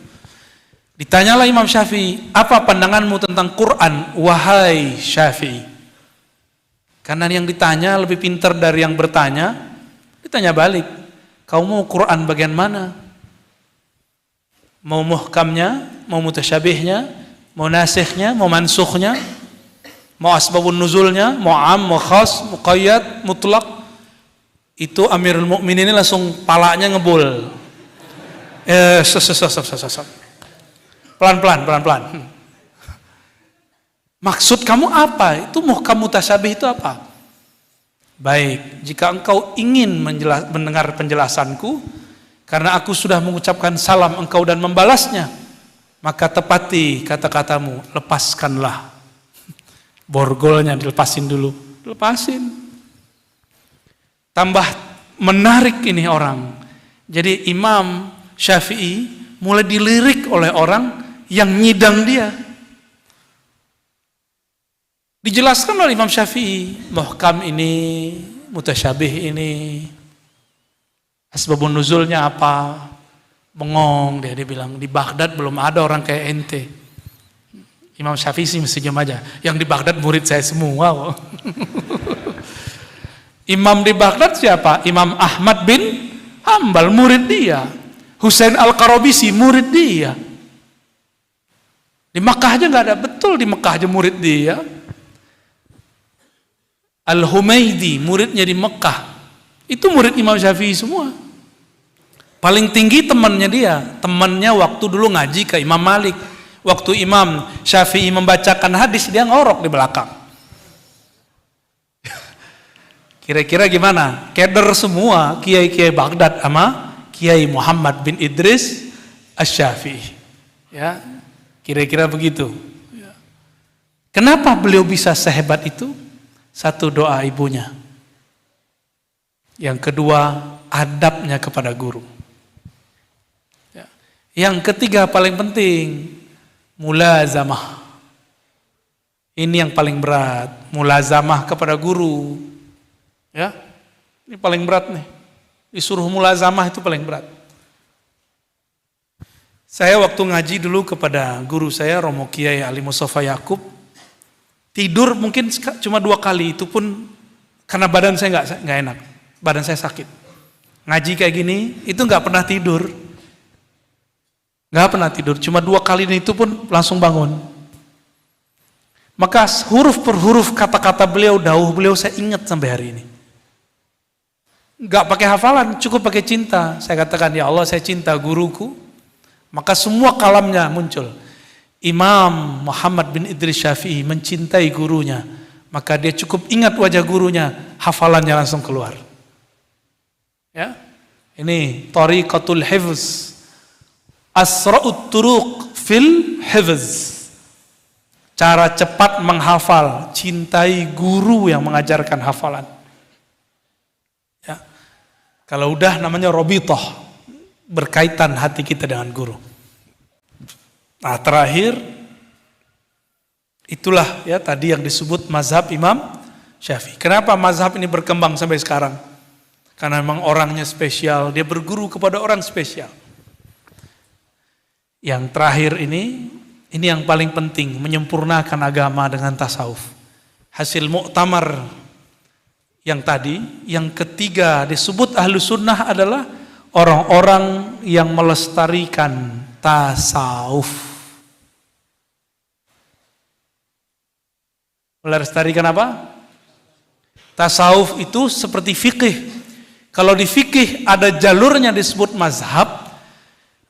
Ditanyalah Imam Syafi'i, apa pandanganmu tentang Quran, wahai Syafi'i? Karena yang ditanya lebih pintar dari yang bertanya, ditanya balik, kau mau Quran bagian mana? Mau muhkamnya, mau mutasyabihnya, mau nasikhnya, mau mansukhnya, mau asbabun nuzulnya, mau am, mau khas, muqayyad, mutlak. Itu Amirul Mukminin ini langsung palanya ngebul. Pelan-pelan. Maksud kamu apa? Itu muhkam mutasyabih itu apa? Baik, jika engkau ingin mendengar penjelasanku, karena aku sudah mengucapkan salam engkau dan membalasnya, maka tepati kata-katamu, lepaskanlah. Borgolnya dilepasin dulu. Lepasin. Tambah menarik ini orang. Jadi Imam Syafi'i mulai dilirik oleh orang yang nyidang dia. Dijelaskan oleh Imam Syafi'i, muhkam ini, mutasyabih ini, asbabun nuzulnya apa? Bengong dia bilang, di Baghdad belum ada orang kayak ente. Imam Syafi'i sih mesti diam aja. Yang di Baghdad murid saya semua. Imam di Baghdad siapa? Imam Ahmad bin Hambal, murid dia. Husain Al-Qarabisi, murid dia. Di Makkah aja nggak ada, betul di Makkah aja murid dia. Al-Humaydi, muridnya di Mekah. Itu murid Imam Syafi'i semua. Paling tinggi temannya dia. Temannya waktu dulu ngaji ke Imam Malik. Waktu Imam Syafi'i membacakan hadis, dia ngorok di belakang. Kira-kira gimana? Keder semua kiai-kiai Baghdad sama Kiai Muhammad bin Idris Asy-Syafi'i. Ya, kira-kira begitu. Kenapa beliau bisa sehebat itu? Satu, doa ibunya. Yang kedua, adabnya kepada guru. Yang ketiga paling penting, mulazamah. Ini yang paling berat, mulazamah kepada guru. Ya, ini paling berat nih. Disuruh mulazamah itu paling berat. Saya waktu ngaji dulu kepada guru saya, Romo Kiai Ali Mustafa Yakub, tidur mungkin cuma 2 kali, itu pun karena badan saya nggak enak, badan saya sakit. Ngaji kayak gini, itu nggak pernah tidur, cuma 2 kali itu pun langsung bangun. Maka huruf per huruf kata-kata beliau, dawuh beliau saya ingat sampai hari ini. Gak pakai hafalan, cukup pakai cinta. Saya katakan, ya Allah saya cinta guruku. Maka semua kalamnya muncul. Imam Muhammad bin Idris Syafi'i mencintai gurunya. Maka dia cukup ingat wajah gurunya, hafalannya langsung keluar. Ya, ini Tariqatul Hifz, Asra'ut Turuq fil Hifz. Cara cepat menghafal, cintai guru yang mengajarkan hafalan. Ya. Kalau udah namanya robitoh, berkaitan hati kita dengan guru. Nah terakhir, itulah ya tadi yang disebut mazhab Imam Syafi'i. Kenapa mazhab ini berkembang sampai sekarang? Karena memang orangnya spesial, dia berguru kepada orang spesial. Yang terakhir ini yang paling penting, menyempurnakan agama dengan tasawuf. Hasil muktamar yang tadi, yang ketiga disebut ahlu sunnah adalah orang-orang yang melestarikan tasawuf. Melestarikan apa? Tasawuf itu seperti fikih. Kalau di fikih ada jalurnya disebut mazhab,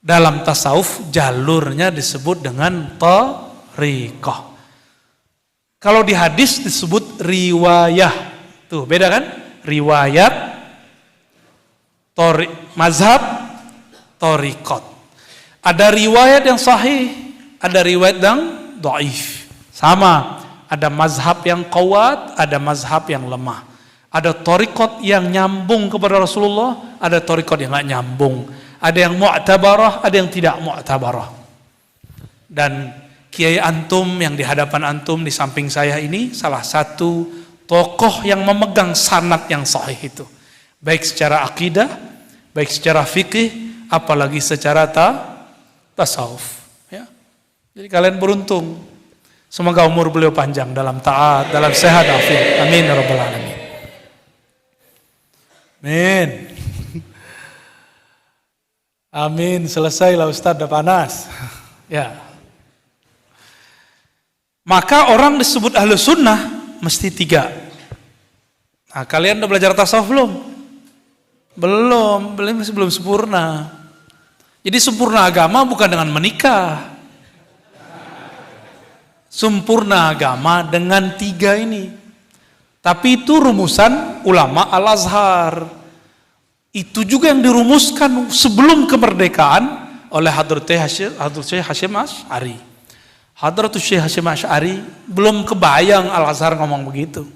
dalam tasawuf jalurnya disebut dengan thariqah. Kalau di hadis disebut riwayah. Tuh beda kan? Riwayat, mazhab, thariqat. Ada riwayat yang sahih, ada riwayat yang dhaif. Sama, ada mazhab yang kuat, ada mazhab yang lemah. Ada thariqat yang nyambung kepada Rasulullah, ada thariqat yang gak nyambung. Ada yang mu'tabarah, ada yang tidak mu'tabarah. Dan Kiai antum yang di hadapan antum di samping saya ini salah satu tokoh yang memegang sanad yang sahih itu. Baik secara akidah, baik secara fikih, apalagi secara tasawuf. Ya. Jadi kalian beruntung. Semoga umur beliau panjang dalam taat, dalam sehat afiat. Amin ya rabbal alamin. Amin. Amin, selesailah Ustaz, udah panas. Ya. Maka orang disebut ahlu sunnah mesti tiga. Nah, kalian udah belajar tasawuf belum? Belum sempurna. Jadi sempurna agama bukan dengan menikah. Sempurna agama dengan tiga ini. Tapi itu rumusan ulama Al-Azhar. Itu juga yang dirumuskan sebelum kemerdekaan oleh Hadratus Syekh Hasyim Asy'ari. Hadratus Syekh Hasyim Asy'ari belum kebayang Al-Azhar ngomong begitu.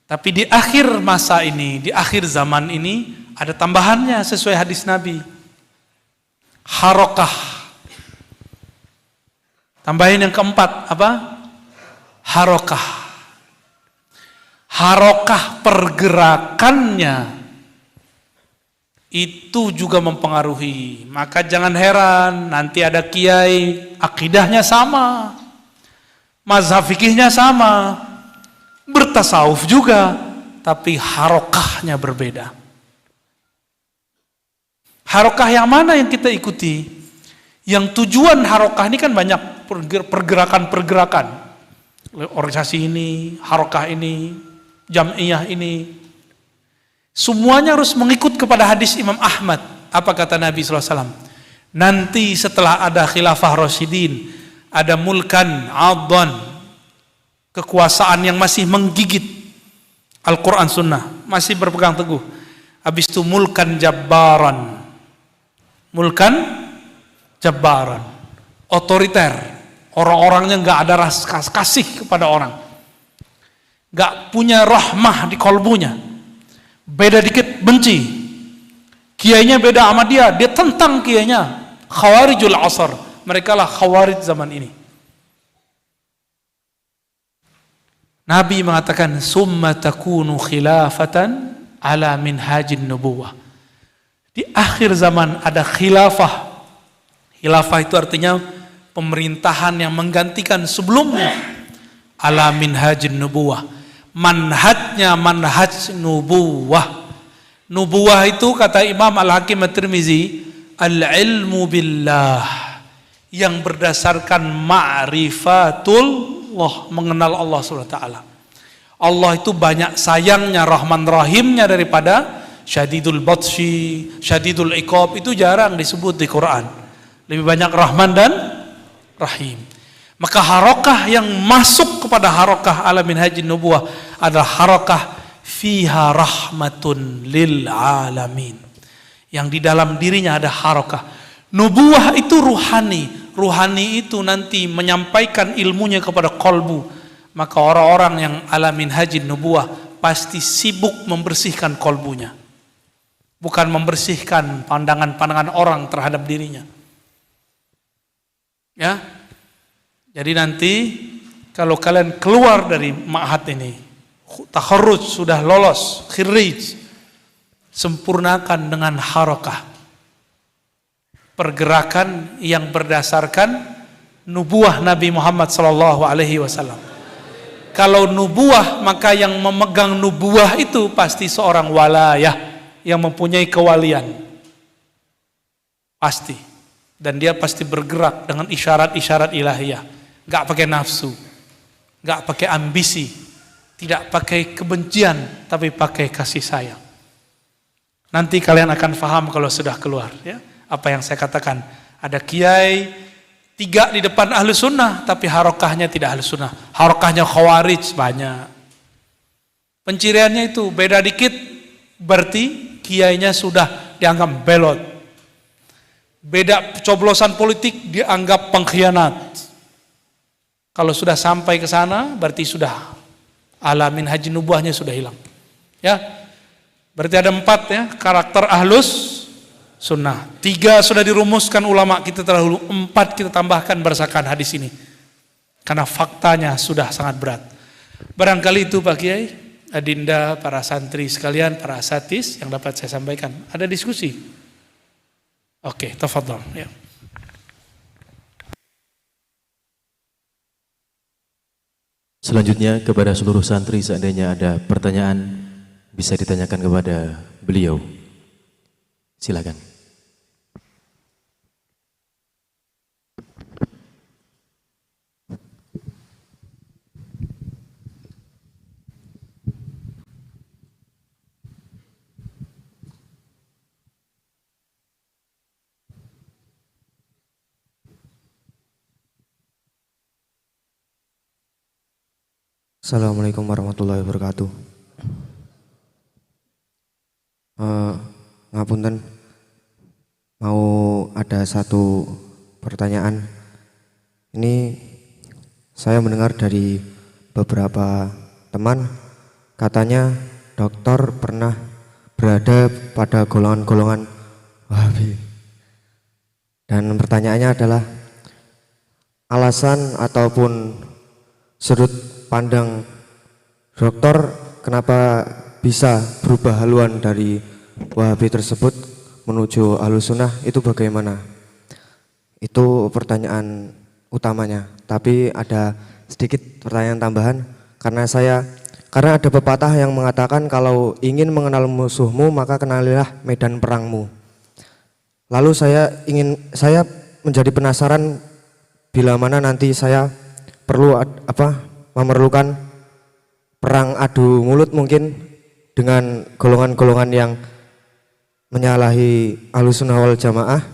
Tapi di akhir masa ini, di akhir zaman ini ada tambahannya sesuai hadis Nabi. Harokah. Tambahin yang keempat apa? Harokah. Harokah pergerakannya itu juga mempengaruhi. Maka jangan heran nanti ada kiai akidahnya sama, mazhab fikihnya sama, bertasawuf juga, tapi harokahnya berbeda. Harokah yang mana yang kita ikuti? Yang tujuan harokah ini kan banyak pergerakan-pergerakan. Organisasi ini, harokah ini, jam'iyah ini, semuanya harus mengikut kepada hadis Imam Ahmad. Apa kata Nabi SAW? Nanti setelah ada khilafah Rasyidin, ada mulkan adhan, kekuasaan yang masih menggigit Al-Quran Sunnah, masih berpegang teguh. Habis itu mulkan jabbaran, otoriter. Orang-orangnya gak ada rasa kasih kepada orang, gak punya rahmah di kolbunya, beda dikit benci, kiainya beda sama dia tentang kiainya. Khawarijul asar, mereka lah khawarij zaman ini. Nabi mengatakan summa takunu khilafatan ala minhajin nubuwah. Di akhir zaman ada khilafah. Khilafah itu artinya pemerintahan yang menggantikan sebelumnya. Ala minhajin nubuwah. Manhajnya manhaj nubuwah. Nubuwah itu kata Imam Al-Hakim At-Tirmizi, al-ilmu billah yang berdasarkan ma'rifatullah, mengenal Allah Subhanahu wa taala. Allah itu banyak sayangnya, rahman rahimnya daripada syadidul batshi, syadidul iqab, itu jarang disebut di Quran. Lebih banyak rahman dan rahim. Maka harokah yang masuk kepada harokah alamin haji nubuwah adalah harokah fiha rahmatun lil alamin. Yang di dalam dirinya ada harokah. Nubuwah itu ruhani. Ruhani itu nanti menyampaikan ilmunya kepada kolbu. Maka orang-orang yang alamin haji nubuwah pasti sibuk membersihkan kolbunya. Bukan membersihkan pandangan-pandangan orang terhadap dirinya. Ya. Jadi nanti kalau kalian keluar dari ma'had ini, takharruj, sudah lolos, khirij, sempurnakan dengan harakah. Pergerakan yang berdasarkan nubuah Nabi Muhammad sallallahu alaihi wasallam. Kalau nubuah, maka yang memegang nubuah itu pasti seorang walayah yang mempunyai kewalian. Pasti. Dan dia pasti bergerak dengan isyarat-isyarat ilahiyah. Gak pakai nafsu, gak pakai ambisi, tidak pakai kebencian, tapi pakai kasih sayang. Nanti kalian akan paham kalau sudah keluar, ya. Apa yang saya katakan, ada kiai 3 di depan ahlu sunnah, tapi harokahnya tidak ahlu sunnah, harokahnya khawarij banyak. Penciriannya itu beda dikit, berarti kiainya sudah dianggap belot. Beda coblosan politik dianggap pengkhianat. Kalau sudah sampai ke sana, berarti sudah alamin haji nubuahnya sudah hilang. Ya, berarti ada 4 ya karakter ahlus sunnah. 3 sudah dirumuskan ulama kita terdahulu, 4 kita tambahkan berdasarkan hadis ini. Karena faktanya sudah sangat berat. Barangkali itu Pak Kiai, Adinda, para santri sekalian, para asatis yang dapat saya sampaikan. Ada diskusi? Oke, tafadhol. Ya. Selanjutnya kepada seluruh santri, seandainya ada pertanyaan bisa ditanyakan kepada beliau. Silakan. Assalamualaikum warahmatullahi wabarakatuh. Ngapunten, mau ada satu pertanyaan. Ini saya mendengar dari beberapa teman, katanya dokter pernah berada pada golongan-golongan Wahabi. Dan pertanyaannya adalah alasan ataupun sudut pandang dokter kenapa bisa berubah haluan dari Wahabi tersebut menuju Ahlussunnah, itu bagaimana? Itu pertanyaan utamanya. Tapi ada sedikit pertanyaan tambahan, karena ada pepatah yang mengatakan kalau ingin mengenal musuhmu maka kenalilah medan perangmu. Lalu saya menjadi penasaran bila mana nanti saya perlu memerlukan perang adu mulut mungkin dengan golongan-golongan yang menyalahi Ahlussunnah wal Jamaah.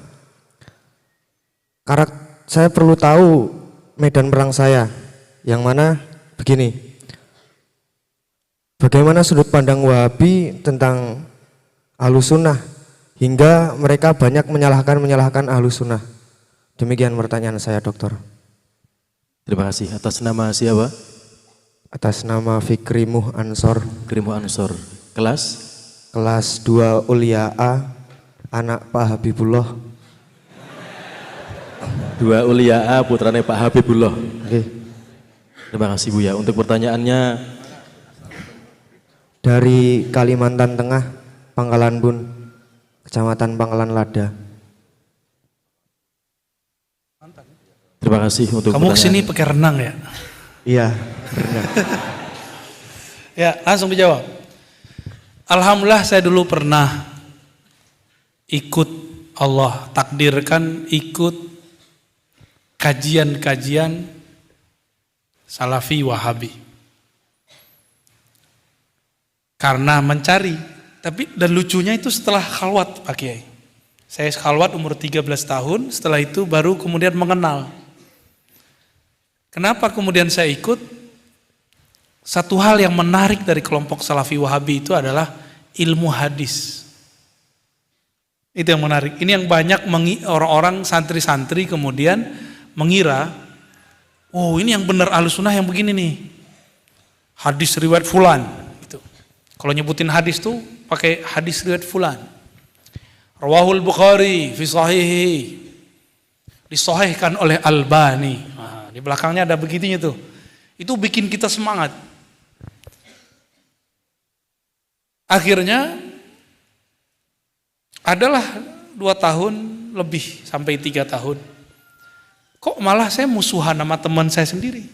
Saya perlu tahu medan perang saya, yang mana begini. Bagaimana sudut pandang Wahabi tentang Ahlussunnah hingga mereka banyak menyalahkan Ahlussunnah? Demikian pertanyaan saya, dokter. Terima kasih. Atas nama siapa? Atas nama Fikri Muh Ansor. Fikri Muh Ansor. Kelas? Kelas 2 Ulia A, anak Pak Habibullah. 2 Ulia A, putranya Pak Habibullah. Oke. Terima kasih Buya. Untuk pertanyaannya, dari Kalimantan Tengah, Pangkalan Bun, Kecamatan Pangkalan Lada. terima kasih untuk Kamu kesini pakai renang ya? Iya, benar. Ya, langsung dijawab. Alhamdulillah saya dulu pernah ikut, Allah takdirkan ikut kajian-kajian Salafi Wahabi. Karena mencari, dan lucunya itu setelah khalwat Pak Kiai. Saya khalwat umur 13 tahun, setelah itu baru kemudian mengenal. Kenapa kemudian saya ikut? Satu hal yang menarik dari kelompok Salafi Wahabi itu adalah ilmu hadis. Itu yang menarik. Ini yang banyak orang-orang santri-santri kemudian mengira, oh ini yang benar Ahlussunnah yang begini nih. Hadis riwayat fulan. Kalau nyebutin hadis tuh pakai hadis riwayat fulan. Rawahul Bukhari fi sahihi. Disahihkan oleh Albani. Nah, di belakangnya ada begitunya tuh. Itu bikin kita semangat. Akhirnya adalah 2 tahun lebih sampai 3 tahun. Kok malah saya musuhan sama teman saya sendiri.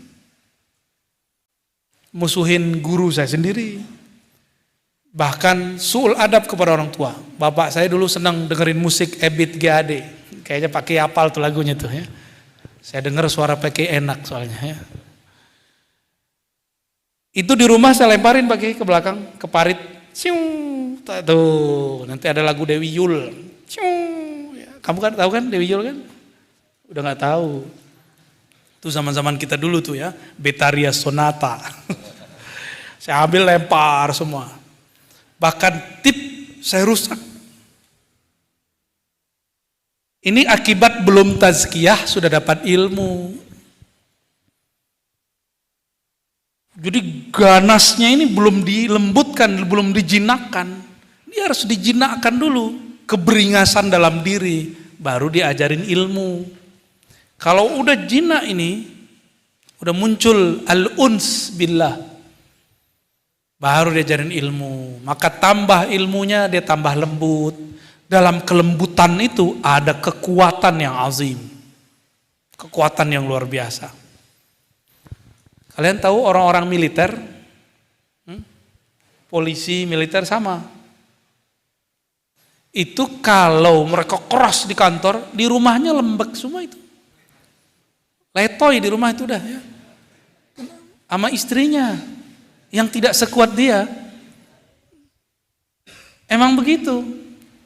Musuhin guru saya sendiri. Bahkan su'ul adab kepada orang tua. Bapak saya dulu senang dengerin musik Ebit GAD. Kayaknya pakai apal tuh lagunya tuh ya. Saya dengar suara pakai enak soalnya ya. Itu di rumah saya lemparin pakai ke belakang, ke parit. Ciung, tuh nanti ada lagu Dewi Yul. Ciung, ya. Kamu kan tahu kan Dewi Yul kan? Udah nggak tahu. Itu zaman-zaman kita dulu tuh ya, Betaria Sonata. Saya ambil lempar semua. Bahkan tip saya rusak. Ini akibat belum tazkiyah sudah dapat ilmu. Jadi ganasnya ini belum dilembutkan, belum dijinakkan. Dia harus dijinakkan dulu. Keberingasan dalam diri, baru diajarin ilmu. Kalau udah jinak ini, udah muncul al-uns billah, baru diajarin ilmu. Maka tambah ilmunya, dia tambah lembut. Dalam kelembutan itu ada kekuatan yang azim. Kekuatan yang luar biasa. Kalian tahu orang-orang militer? Polisi militer sama. Itu kalau mereka keras di kantor, di rumahnya lembek semua itu. Letoy di rumah itu udah ya. Sama istrinya yang tidak sekuat dia. Emang begitu.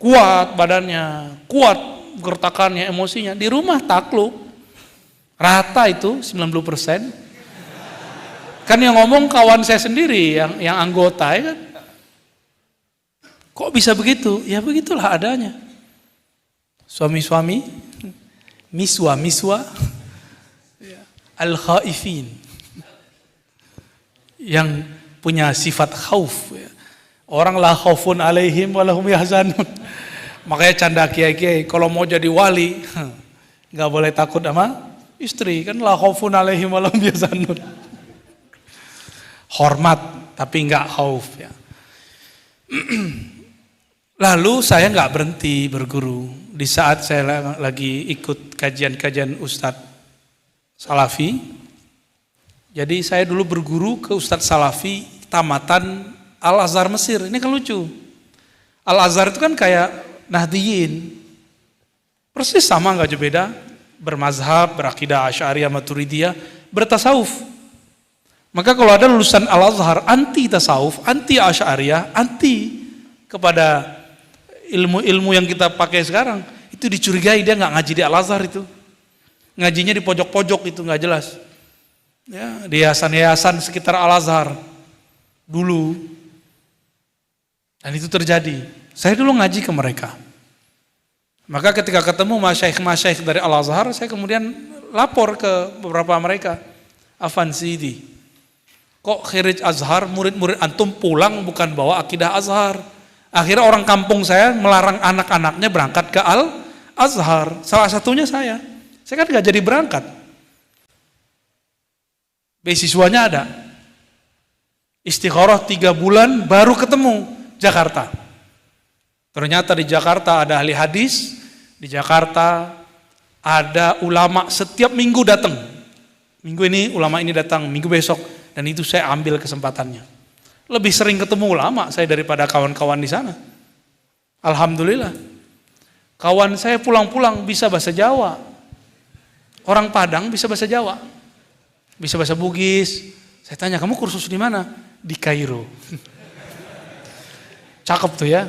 Kuat badannya, kuat gertakannya, emosinya. Di rumah takluk. Rata itu 90%. Kan yang ngomong kawan saya sendiri yang anggota ya kan. Kok bisa begitu? Ya begitulah adanya. Suami-suami, miswa-miswa, al-khaifin. Yang punya sifat khauf. Orang la khaufun alaihim walahum yahzanun. Makanya canda kiai-kiai, kalau mau jadi wali, nggak boleh takut sama istri. Kan la khaufun alaihim walahum yahzanun. Hormat, tapi nggak khauf ya. Lalu saya nggak berhenti berguru. Di saat saya lagi ikut kajian-kajian Ustadz Salafi, jadi saya dulu berguru ke Ustadz Salafi tamatan Al-Azhar Mesir. Ini kan lucu. Al-Azhar itu kan kayak Nahdiyin. Persis sama nggak jauh beda. Bermazhab, berakidah Asy'ariyah Maturidiyah, bertasawuf. Maka kalau ada lulusan Al-Azhar anti tasawuf, anti Asy'ariyah, anti kepada ilmu-ilmu yang kita pakai sekarang, itu dicurigai dia nggak ngaji di Al-Azhar itu. Ngajinya di pojok-pojok itu nggak jelas. Ya, di yayasan-yayasan sekitar Al-Azhar dulu. Dan itu terjadi. Saya dulu ngaji ke mereka. Maka ketika ketemu masyaikh-masyaikh dari Al-Azhar, saya kemudian lapor ke beberapa mereka. Afan Sidi, kok khirij Azhar, murid-murid antum pulang bukan bawa akidah Azhar. Akhirnya orang kampung saya melarang anak-anaknya berangkat ke Al-Azhar. Salah satunya saya. Saya kan gak jadi berangkat. Beasiswanya ada. Istikharah 3 bulan baru ketemu Jakarta. Ternyata di Jakarta ada ahli hadis. Di Jakarta ada ulama setiap minggu datang. Minggu ini ulama ini datang, minggu besok. Dan itu saya ambil kesempatannya. Lebih sering ketemu ulama saya daripada kawan-kawan di sana. Alhamdulillah. Kawan saya pulang-pulang bisa bahasa Jawa. Orang Padang bisa bahasa Jawa, bisa bahasa Bugis. Saya tanya, kamu kursus di mana? Di Kairo. Cakep tuh ya.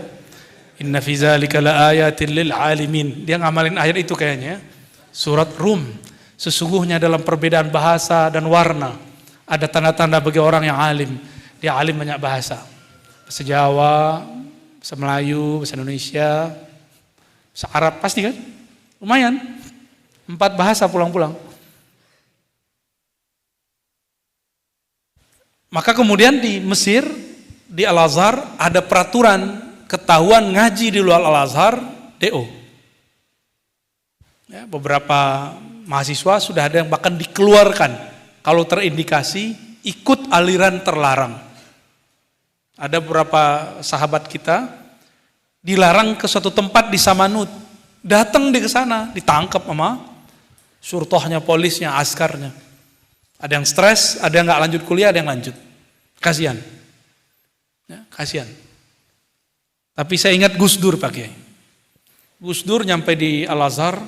Inna fi dzalika laayatin lil alimin. Dia ngamalin ayat itu kayaknya. Surat Rum. Sesungguhnya dalam perbedaan bahasa dan warna ada tanda-tanda bagi orang yang alim. Dia alim banyak bahasa. Bahasa Jawa, bahasa Melayu, bahasa Indonesia, bahasa Arab pasti kan? Lumayan. 4 bahasa pulang-pulang. Maka kemudian di Mesir, di Al-Azhar ada peraturan ketahuan ngaji di luar Al-Azhar, DO. Ya, beberapa mahasiswa sudah ada yang bahkan dikeluarkan kalau terindikasi ikut aliran terlarang. Ada beberapa sahabat kita dilarang ke suatu tempat di Samanut. Datang di ke sana, ditangkap sama surtohnya, polisnya, askarnya. Ada yang stres, ada yang nggak lanjut kuliah, ada yang lanjut. Kasihan. Ya, kasihan. Tapi saya ingat Gus Dur Pak Kiai. Gus Dur nyampe di Al-Azhar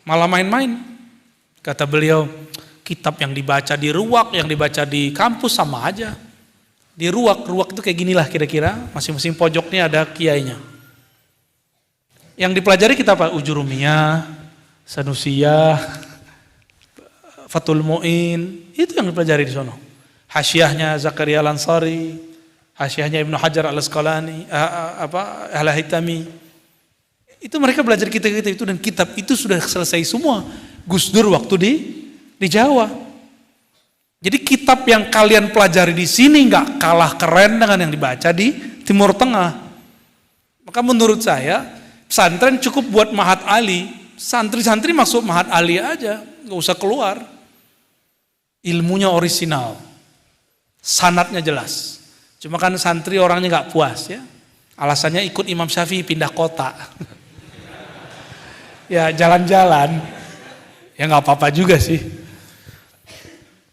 malah main-main. Kata beliau, kitab yang dibaca di ruak, yang dibaca di kampus sama aja. Di ruak itu kayak ginilah kira-kira, masing-masing pojoknya ada kiainya. Yang dipelajari kitab apa? Ujurumiyah, Sanusiyah, Fathul Mu'in, itu yang dipelajari di sono. Hasyiahnya Zakaria Al-Ansari, hasyiahnya Ibnu Hajar Al-Asqalani, Al-Haytami. Itu mereka belajar kitab-kitab itu, dan kitab itu sudah selesai semua. Gus Dur waktu di Jawa. Jadi kitab yang kalian pelajari di sini nggak kalah keren dengan yang dibaca di Timur Tengah. Maka menurut saya pesantren cukup buat Mahat Ali. Santri-santri masuk Mahat Ali aja, nggak usah keluar. Ilmunya orisinal, sanadnya jelas. Cuma kan santri orangnya nggak puas ya. Alasannya ikut Imam Syafi'i pindah kota. Ya jalan-jalan. Ya nggak apa-apa juga sih.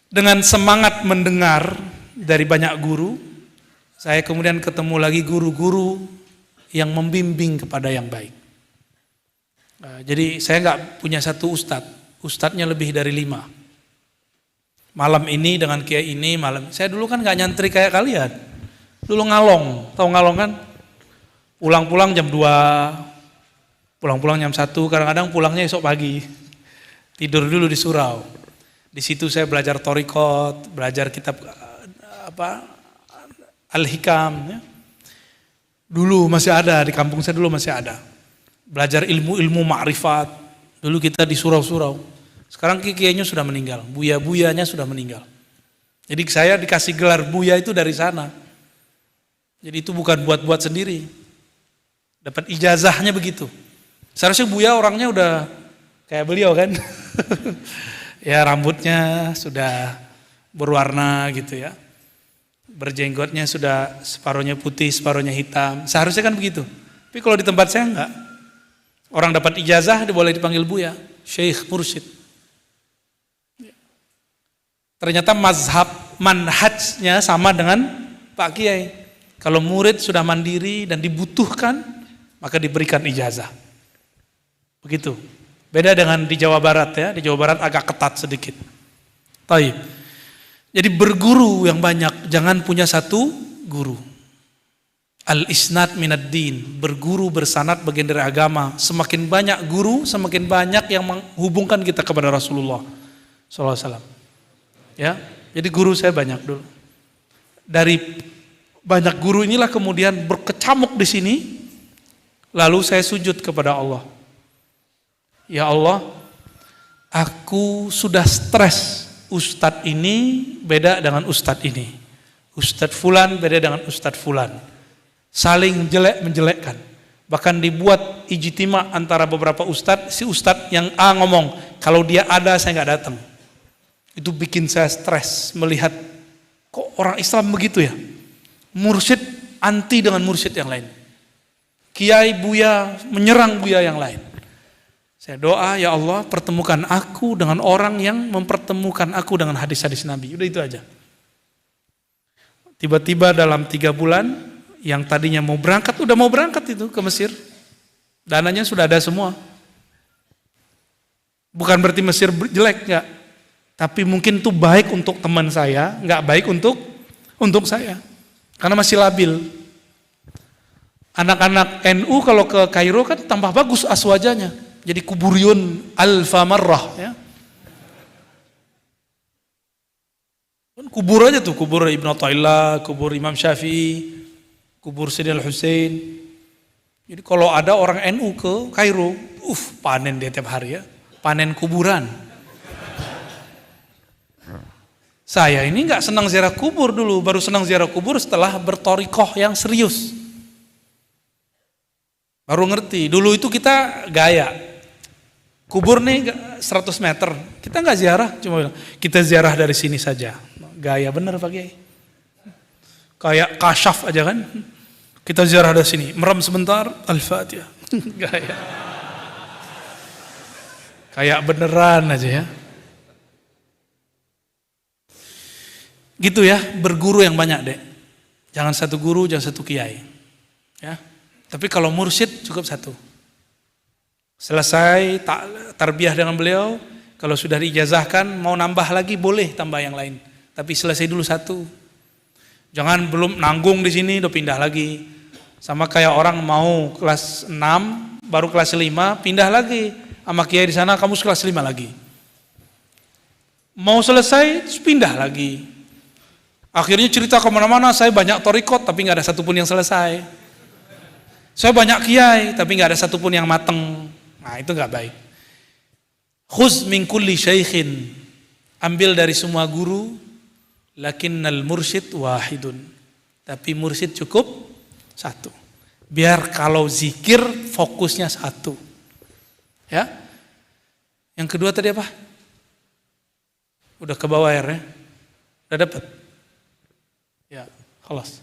Dengan semangat mendengar dari banyak guru, saya kemudian ketemu lagi guru-guru yang membimbing kepada yang baik. Jadi saya nggak punya satu ustadznya lebih dari 5. Malam ini dengan kiai ini, saya dulu kan nggak nyantri kayak kalian. Dulu ngalong, tahu ngalong kan? Pulang-pulang jam 2, pulang-pulang jam 1, kadang-kadang pulangnya esok pagi. Tidur dulu di surau. Di situ saya belajar thorikot, belajar kitab Al-Hikam. Ya. Dulu masih ada, di kampung saya dulu masih ada. Belajar ilmu-ilmu ma'rifat. Dulu kita di surau-surau. Sekarang kiainya sudah meninggal, buya-buyanya sudah meninggal. Jadi saya dikasih gelar buya itu dari sana. Jadi itu bukan buat-buat sendiri. Dapat ijazahnya begitu. Seharusnya buya orangnya udah kayak beliau kan. Ya rambutnya sudah berwarna gitu ya. Berjenggotnya sudah separuhnya putih, separuhnya hitam. Seharusnya kan begitu. Tapi kalau di tempat saya enggak. Orang dapat ijazah dia boleh dipanggil buya, syekh, mursyid. Ternyata manhajnya sama dengan Pak Kiai. Kalau murid sudah mandiri dan dibutuhkan, maka diberikan ijazah. Begitu. Beda dengan di Jawa Barat ya. Di Jawa Barat agak ketat sedikit. Taib. Jadi berguru yang banyak, jangan punya satu guru. Al-isnad minad din, berguru bersanad bagian dari agama. Semakin banyak guru, semakin banyak yang menghubungkan kita kepada Rasulullah SAW. Ya, jadi guru saya banyak dulu. Dari banyak guru inilah kemudian berkecamuk di sini, lalu saya sujud kepada Allah. Ya Allah, aku sudah stres. Ustadz ini beda dengan ustadz ini. Ustadz fulan beda dengan ustadz fulan. Saling jelek menjelekkan. Bahkan dibuat ijtima antara beberapa ustadz. Si ustadz yang A ngomong, kalau dia ada saya nggak datang. Itu bikin saya stres melihat kok orang Islam begitu ya. Mursyid anti dengan mursyid yang lain. Kiai buya menyerang buya yang lain. Saya doa, ya Allah pertemukan aku dengan orang yang mempertemukan aku dengan hadis-hadis Nabi. Udah itu aja. Tiba-tiba dalam 3 bulan, yang tadinya mau berangkat, udah mau berangkat itu ke Mesir. Dananya sudah ada semua. Bukan berarti Mesir jelek, enggak. Tapi mungkin itu baik untuk teman saya, enggak baik untuk saya. Karena masih labil. Anak-anak NU kalau ke Kairo kan tambah bagus aswajanya. Jadi kuburiyun alfa marrah ya. Kubur aja tuh, kubur Ibnu Athaillah, kubur Imam Syafi'i, kubur Sayyidina Al-Husain. Jadi kalau ada orang NU ke Kairo, panen dia tiap hari ya. Panen kuburan. Saya ini nggak senang ziarah kubur dulu, baru senang ziarah kubur setelah bertorikoh yang serius. Baru ngerti, dulu itu kita gaya. Kubur nih 100 meter, kita nggak ziarah, cuma bilang, kita ziarah dari sini saja. Gaya bener Pak Kiai. Kayak kasyaf aja kan. Kita ziarah dari sini, merem sebentar, Al-Fatihah. Gaya. Kayak beneran aja ya. Gitu ya, berguru yang banyak dek. Jangan satu guru, jangan satu kiai. Ya. Tapi kalau mursyid cukup satu. Selesai tarbiyah dengan beliau, kalau sudah diijazahkan mau nambah lagi boleh tambah yang lain. Tapi selesai dulu satu. Jangan belum nanggung di sini udah pindah lagi. Sama kayak orang mau kelas 6 baru kelas 5 pindah lagi. Sama kiai di sana kamu kelas 5 lagi. Mau selesai terus pindah lagi. Akhirnya cerita kemana-mana, saya banyak torikot tapi nggak ada satupun yang selesai. Saya banyak kiai tapi nggak ada satupun yang mateng. Nah itu nggak baik. Khuz min kulli syaikhin, ambil dari semua guru, lakinnal mursyid wahidun. Tapi mursyid cukup satu. Biar kalau zikir fokusnya satu. Ya. Yang kedua tadi apa? Udah ke bawah airnya. Udah dapat. Ya, khalas.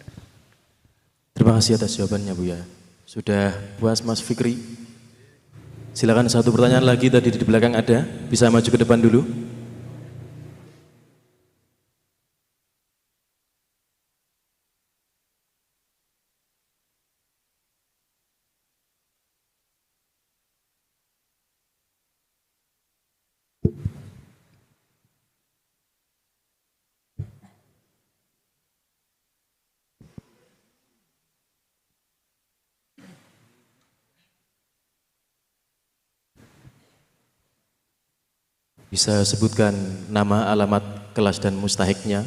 Terima kasih atas jawabannya Buya. Sudah puas Mas Fikri? Silakan satu pertanyaan lagi tadi di belakang ada. Bisa maju ke depan dulu. Bisa sebutkan nama, alamat, kelas dan mustahiknya?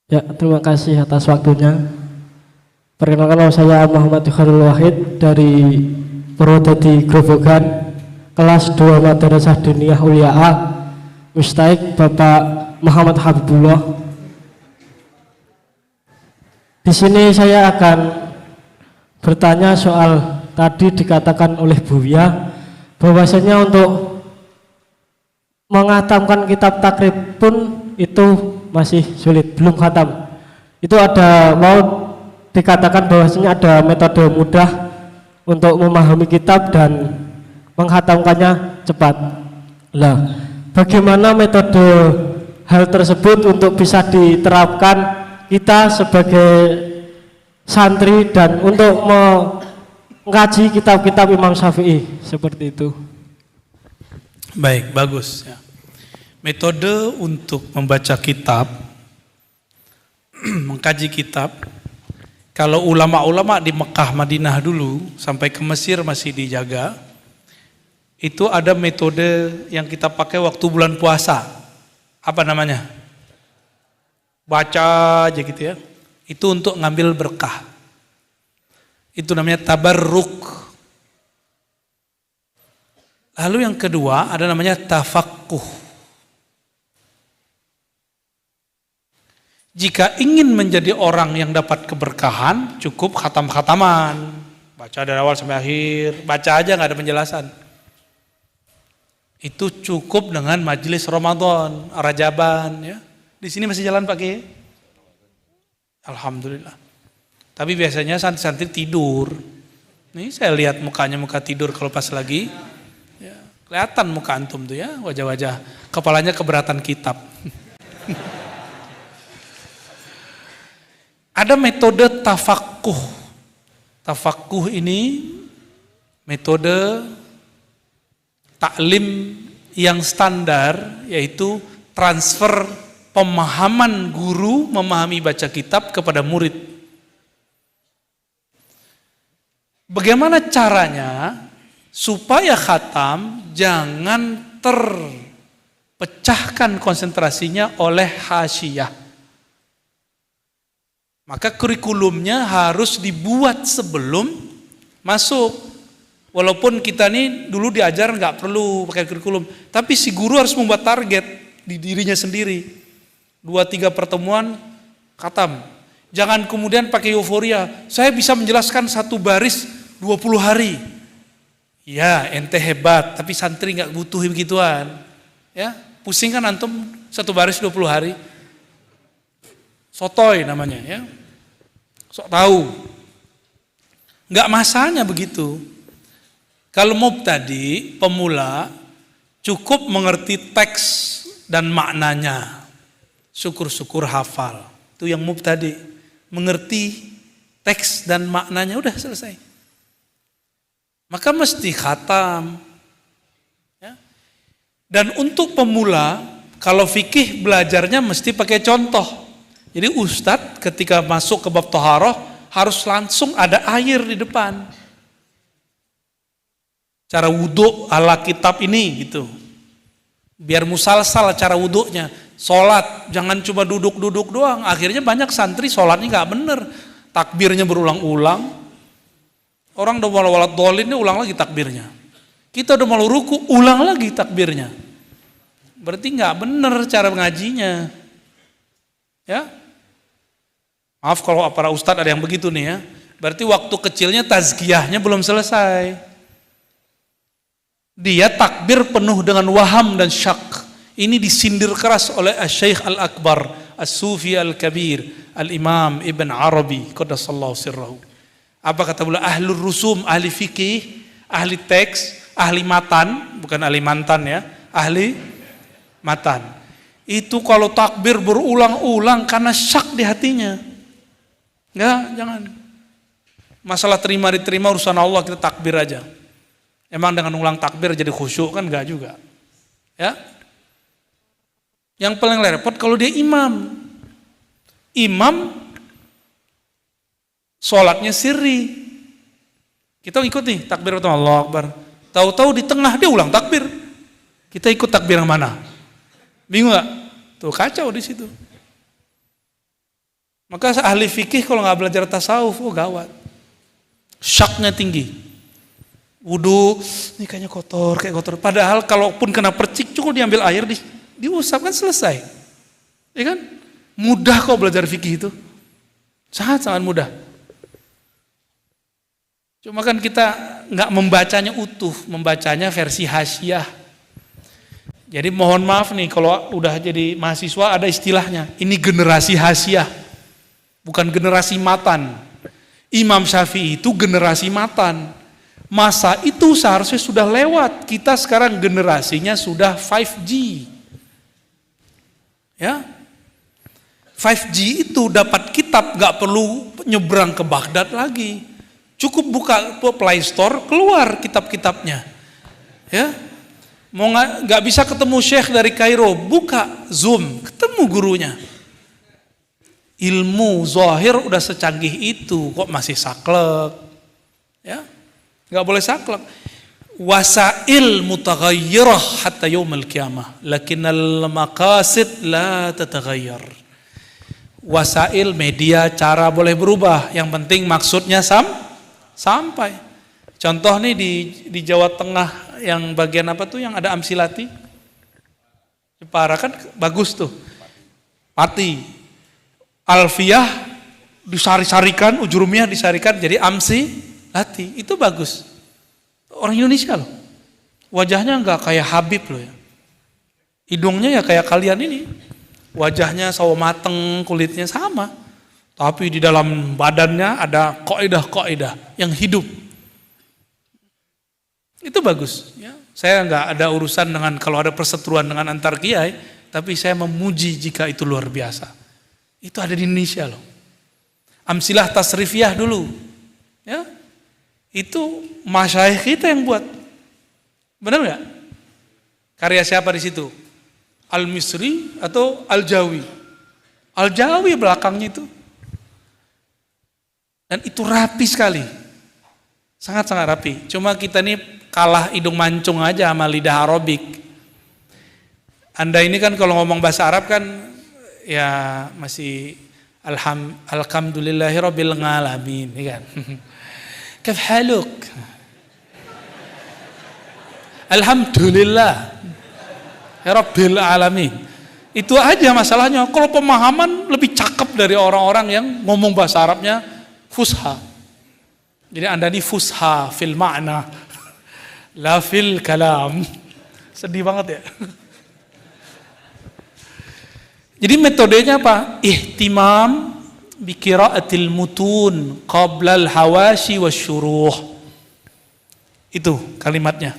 Ya, terima kasih atas waktunya. Perkenalkan nama saya Muhammad Khalil Wahid dari Purwodadi Grobogan, kelas 2 Madrasah Diniyah Uliaa, mustahik Bapak Muhammad Habibullah. Di sini saya akan bertanya soal tadi dikatakan oleh Buya bahwasanya untuk menghatamkan kitab takrib pun itu masih sulit, belum khatam. Itu ada mau dikatakan bahwasanya ada metode mudah untuk memahami kitab dan menghatamkannya cepat. Lah, bagaimana metode hal tersebut untuk bisa diterapkan kita sebagai santri dan untuk mengkaji kitab-kitab Imam Syafi'i seperti itu. Baik, bagus ya. Metode untuk membaca kitab, mengkaji kitab, kalau ulama-ulama di Mekah, Madinah dulu sampai ke Mesir masih dijaga, itu ada metode yang kita pakai waktu bulan puasa. Apa namanya? Baca aja gitu ya. Itu untuk ngambil berkah. Itu namanya tabarruk. Lalu yang kedua ada namanya tafaqquh. Jika ingin menjadi orang yang dapat keberkahan, cukup khatam-khataman. Baca dari awal sampai akhir, baca aja nggak ada penjelasan. Itu cukup dengan majelis Ramadan, Rajaban ya. Di sini masih jalan Pak Kiai? Alhamdulillah. Tapi biasanya santri-santri tidur. Nih saya lihat mukanya muka tidur kalau pas lagi. Ya, kelihatan muka antum tuh ya, wajah-wajah. Kepalanya keberatan kitab. Ada metode tafaqquh. Tafakuh ini metode taklim yang standar, yaitu transfer pemahaman guru memahami baca kitab kepada murid. Bagaimana caranya supaya khatam jangan terpecahkan konsentrasinya oleh hasyiyah? Maka kurikulumnya harus dibuat sebelum masuk. Walaupun kita nih dulu diajar nggak perlu pakai kurikulum, tapi si guru harus membuat target di dirinya sendiri. 2-3 pertemuan khatam. Jangan kemudian pakai euforia. Saya bisa menjelaskan satu baris 20 hari. Ya, ente hebat, tapi santri nggak butuh begituan. Ya, pusing kan antum satu baris 20 hari. Sotoy namanya, ya. Sok tahu. Nggak masanya begitu. Kalau mubtadi, pemula, cukup mengerti teks dan maknanya. Syukur-syukur hafal. Itu yang mubtadi. Mengerti teks dan maknanya, udah selesai. Maka mesti khatam. Ya. Dan untuk pemula, kalau fikih belajarnya mesti pakai contoh. Jadi ustadz ketika masuk ke bab thaharah harus langsung ada air di depan. Cara wudhu ala kitab ini gitu. Biar musalsal cara wudhunya. Sholat jangan cuma duduk-duduk doang. Akhirnya banyak santri sholatnya nggak bener. Takbirnya berulang-ulang. Orang udah malu walat dolin, ulang lagi takbirnya. Kita udah malu ruku, ulang lagi takbirnya. Berarti nggak bener cara ngajinya. Ya. Maaf kalau para ustadz ada yang begitu nih ya. Berarti waktu kecilnya tazkiyahnya belum selesai. Dia takbir penuh dengan waham dan syak. Ini disindir keras oleh Syekh Al-Akbar, As-Sufi Al-Kabir, Al-Imam Ibn Arabi, qaddasallahu sirrahu. Apa kata beliau? Ahlul rusum, ahli fikih, ahli teks, ahli matan, bukan ahli mantan ya, ahli matan. Itu kalau takbir berulang-ulang karena syak di hatinya. Enggak, jangan. Masalah terima diterima urusan Allah, kita takbir aja. Emang dengan ulang takbir jadi khusyuk kan? Enggak juga. Ya. Yang paling repot kalau dia imam. Imam sholatnya sirri. Kita ikut nih takbir pertama Allahu Akbar. Tahu-tahu di tengah dia ulang takbir. Kita ikut takbir yang mana? Bingung gak? Tuh kacau di situ. Maka ahli fikih kalau nggak belajar tasawuf, oh gawat. Syaknya tinggi. Wudu, ini kayaknya kotor, kayak kotor. Padahal kalaupun kena percik, cukup diambil air, diusap kan selesai. Ya kan? Mudah kok belajar fikih itu. Sangat-sangat mudah. Cuma kan kita nggak membacanya utuh, membacanya versi hasyiyah. Jadi mohon maaf nih kalau udah jadi mahasiswa ada istilahnya. Ini generasi hasyiyah. Bukan generasi matan. Imam Syafi'i itu generasi matan. Masa itu seharusnya sudah lewat. Kita sekarang generasinya sudah 5G. Ya. 5G itu dapat kitab, gak perlu nyebrang ke Baghdad lagi. Cukup buka Play Store, keluar kitab-kitabnya. Ya. Mau nggak bisa ketemu Syekh dari Kairo, buka Zoom, ketemu gurunya. Ilmu zahir udah secanggih itu, kok masih saklek? Ya, nggak boleh saklek. Wasail mutaghayyirah hatta yaumil qiyamah, lakinnal maqasid la tataghayyar. Wasail media cara boleh berubah, yang penting maksudnya sampai. Contoh nih di Jawa Tengah yang bagian apa tuh yang ada Amsilati? Jepara kan bagus tuh. Pati. Alfiyah disari-sarikan, ujurumiyah disarikan jadi Amsilati. Itu bagus. Orang Indonesia loh. Wajahnya enggak kayak Habib loh ya. Hidungnya ya kayak kalian ini. Wajahnya sawo mateng, kulitnya sama. Tapi di dalam badannya ada kaidah-kaidah yang hidup. Itu bagus. Ya. Saya nggak ada urusan dengan kalau ada perseteruan dengan antar kiai, tapi saya memuji jika itu luar biasa. Itu ada di Indonesia loh. Amsilah tasrifiyah dulu. Ya, itu masyayikh kita yang buat. Benar nggak? Karya siapa di situ? Al-Misri atau Al-Jawi? Al-Jawi belakangnya itu. Dan itu rapi sekali. Sangat-sangat rapi. Cuma kita ini kalah hidung mancung aja sama lidah Arabik. Anda ini kan kalau ngomong bahasa Arab kan ya masih alhamdulillahirabbil alamin, ya kan? Kaif haluk? Alhamdulillah ya rabbil alamin. Itu aja masalahnya. Kalau pemahaman lebih cakep dari orang-orang yang ngomong bahasa Arabnya fusha. Jadi Anda ini fusha fil ma'na, la fil kalam. Sedih banget ya. Jadi metodenya apa? Ihtimam bi qiraatil mutun qabla al hawashi wasyuruh. Itu kalimatnya.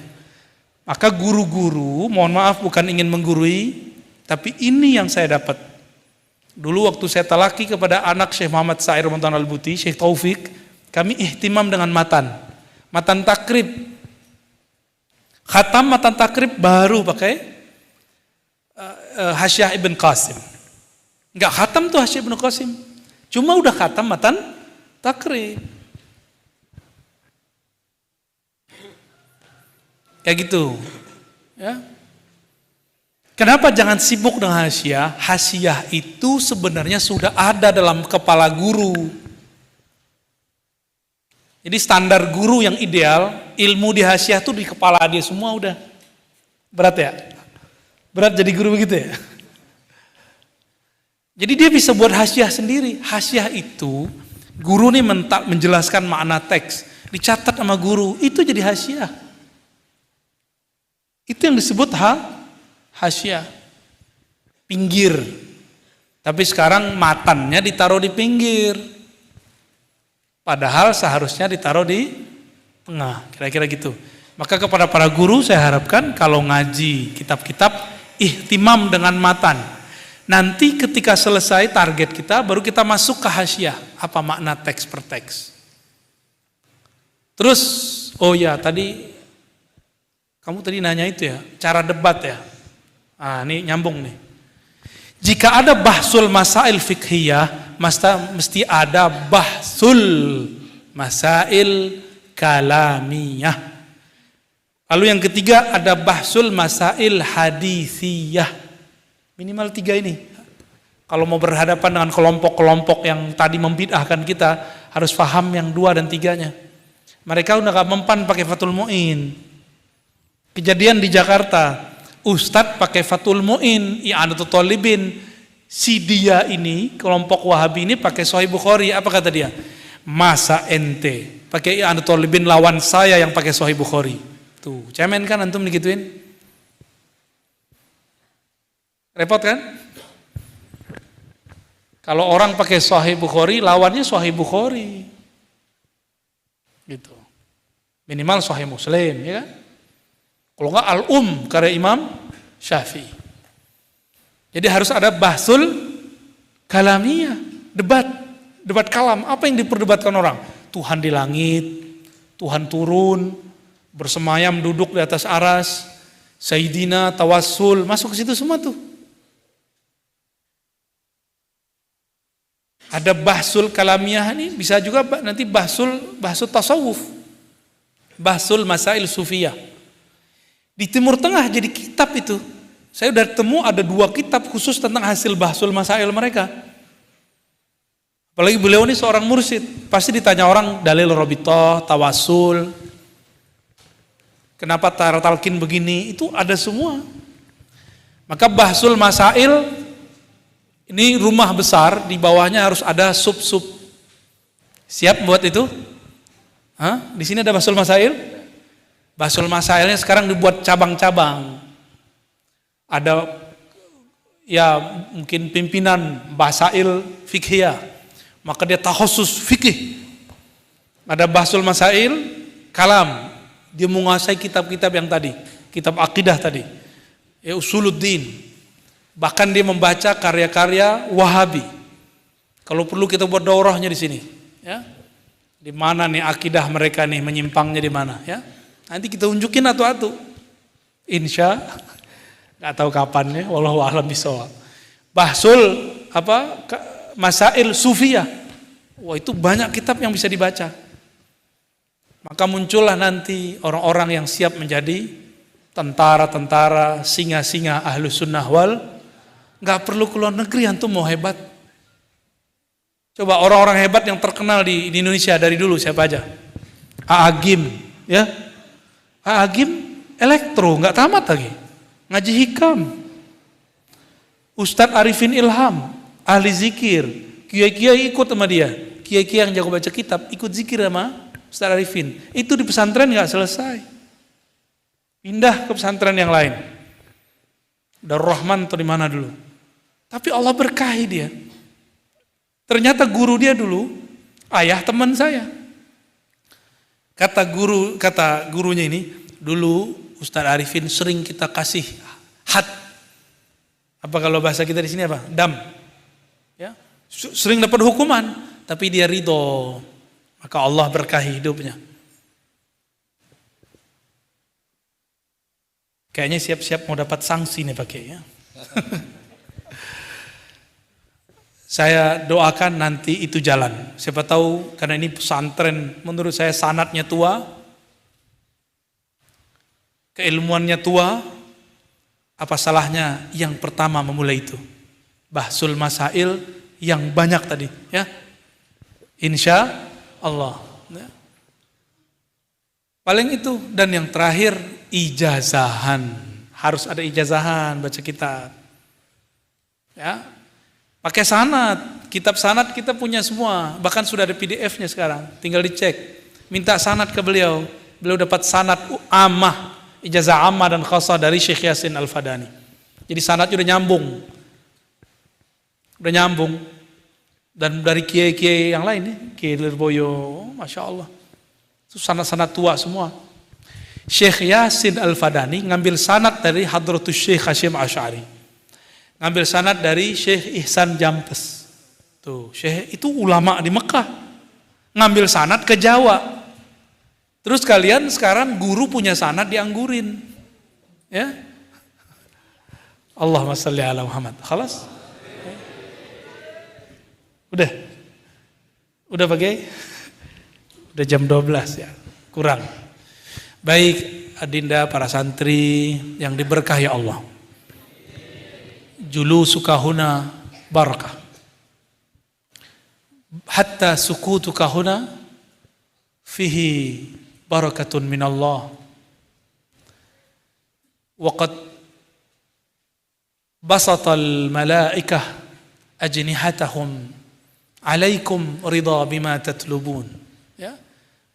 Maka guru-guru, mohon maaf bukan ingin menggurui, tapi ini yang saya dapat. Dulu waktu saya talaki kepada anak Syekh Muhammad Sa'ir Ramadan Al-Buti, Syekh Taufik, kami ihtimam dengan matan takrib. Khatam matan takrib baru pakai Hasyiah Ibn Qasim. Enggak khatam tuh Hasyiah Ibn Qasim. Cuma udah khatam matan takrib. Kayak gitu. Ya. Kenapa jangan sibuk dengan hasyiah? Hasyiah itu sebenarnya sudah ada dalam kepala guru. Jadi standar guru yang ideal, ilmu di hasyiah itu di kepala dia semua udah. Berat ya? Berat jadi guru begitu ya? Jadi dia bisa buat hasyiah sendiri. Hasyiah itu, guru nih menjelaskan makna teks. Dicatat sama guru, itu jadi hasyiah. Itu yang disebut hasyiah. Pinggir. Tapi sekarang matannya ditaruh di pinggir. Padahal seharusnya ditaruh di tengah. Kira-kira gitu. Maka kepada para guru saya harapkan kalau ngaji kitab-kitab ihtimam dengan matan. Nanti ketika selesai target kita baru kita masuk ke hasyiah. Apa makna teks per teks. Terus, oh ya tadi kamu tadi nanya itu ya, cara debat ya. Ah, ini nyambung nih. Jika ada bahsul masail fiqhiyah, mesti ada bahsul masail kalamiyah. Lalu yang ketiga ada bahsul masail hadisiyah. Minimal 3 ini. Kalau mau berhadapan dengan kelompok-kelompok yang tadi membid'ahkan kita, harus paham yang 2 dan 3-nya. Mereka udah gak mempan pakai Fathul Mu'in. Kejadian di Jakarta, Ustadz pakai Fathul Mu'in, I'anatul Thalibin, si dia ini, kelompok Wahabi ini pakai Sahih Bukhari, apa kata dia? Masa ente pakai I'anatul Thalibin lawan saya yang pakai Sahih Bukhari. Tuh, cemen kan antum digituin? Repot kan? Kalau orang pakai Sahih Bukhari, lawannya Sahih Bukhari. Gitu. Minimal Sahih Muslim, ya kan? Kalau enggak karya Imam Syafi'i. Jadi harus ada bahsul kalamiyah, debat kalam. Apa yang diperdebatkan orang? Tuhan di langit, Tuhan turun, bersemayam duduk di atas aras, Sayyidina, tawassul, masuk ke situ semua tuh. Ada bahsul kalamiyah ini, bisa juga nanti bahsul tasawuf, bahsul masail sufiyah. Di Timur Tengah jadi kitab itu. Saya udah temu ada 2 kitab khusus tentang hasil bahsul masail mereka. Apalagi beliau ini seorang mursyid. Pasti ditanya orang dalil robitoh, tawasul. Kenapa talqin begini? Itu ada semua. Maka bahsul masail ini rumah besar, di bawahnya harus ada sub-sub. Siap buat itu? Hah? Di sini ada bahsul masail? Bahsul masailnya sekarang dibuat cabang-cabang. Ada ya mungkin pimpinan basail fikhiyah, maka dia takhusus fikih. Ada bahsul masail kalam, dia menguasai kitab-kitab yang tadi, kitab akidah tadi, ya usuluddin. Bahkan dia membaca karya-karya Wahabi. Kalau perlu kita buat daurahnya di sini, ya. Di mana nih akidah mereka nih menyimpangnya di mana ya? Nanti kita unjukin atu-atu. Insya nggak tahu kapannya, wallahu a'lam bishawab. Bahsul Masail Sufiyah. Wah, itu banyak kitab yang bisa dibaca. Maka muncullah nanti orang-orang yang siap menjadi tentara-tentara, singa-singa Ahlus Sunnah wal. Nggak perlu keluar negeri antum mau hebat. Coba orang-orang hebat yang terkenal di Indonesia dari dulu siapa aja? Agim, ya. Agim elektro, nggak tamat lagi. Ngaji hikam. Ustadz Arifin Ilham, ahli zikir. Kiai-kiai ikut sama dia. Kiai-kiai yang jago baca kitab, ikut zikir sama Ustadz Arifin. Itu di pesantren nggak selesai. Pindah ke pesantren yang lain. Darul Rahman atau di mana dulu. Tapi Allah berkahi dia. Ternyata guru dia dulu, ayah teman saya. Kata gurunya ini, dulu Ustadz Arifin sering kita kasih had. Apa kalau bahasa kita di sini apa? Dam. Ya, sering dapat hukuman, tapi dia ridho. Maka Allah berkahi hidupnya. Kayaknya siap-siap mau dapat sanksi nih pakai ya. Saya doakan nanti itu jalan. Siapa tahu karena ini pesantren menurut saya sanatnya tua, keilmuannya tua, apa salahnya yang pertama memulai itu? Bahsul Masail yang banyak tadi, ya. Insya Allah. Ya. Paling itu, dan yang terakhir ijazahan. Harus ada ijazahan baca kitab. Ya. Pakai sanad, kitab sanad kita punya semua, bahkan sudah ada PDF-nya sekarang, tinggal dicek. Minta sanad ke beliau, beliau dapat sanad ammah, ijazah ammah dan khasah dari Syekh Yasin Al-Fadani. Jadi sanadnya udah nyambung, dan dari kiai-kiai yang lain nih, Kiai Lirboyo, masya Allah, itu sanad-sanad tua semua. Syekh Yasin Al-Fadani ngambil sanad dari Hadratus Syekh Hasyim Asy'ari. Ngambil sanad dari Syekh Ihsan Jampes. Tuh, Syekh itu ulama di Mekah. Ngambil sanad ke Jawa. Terus kalian sekarang guru punya sanad dianggurin. Ya. Allahumma shalli ala Muhammad. Khalas? Udah bagai? Udah jam 12 ya. Kurang. Baik, adinda para santri yang diberkahi Allah. Julusuka huna barakah. Hatta sukutuka huna fihi barakatun minallah. Waqad basatal malaikah ajnihatahum alaikum ridha bima tatlubun. Ya.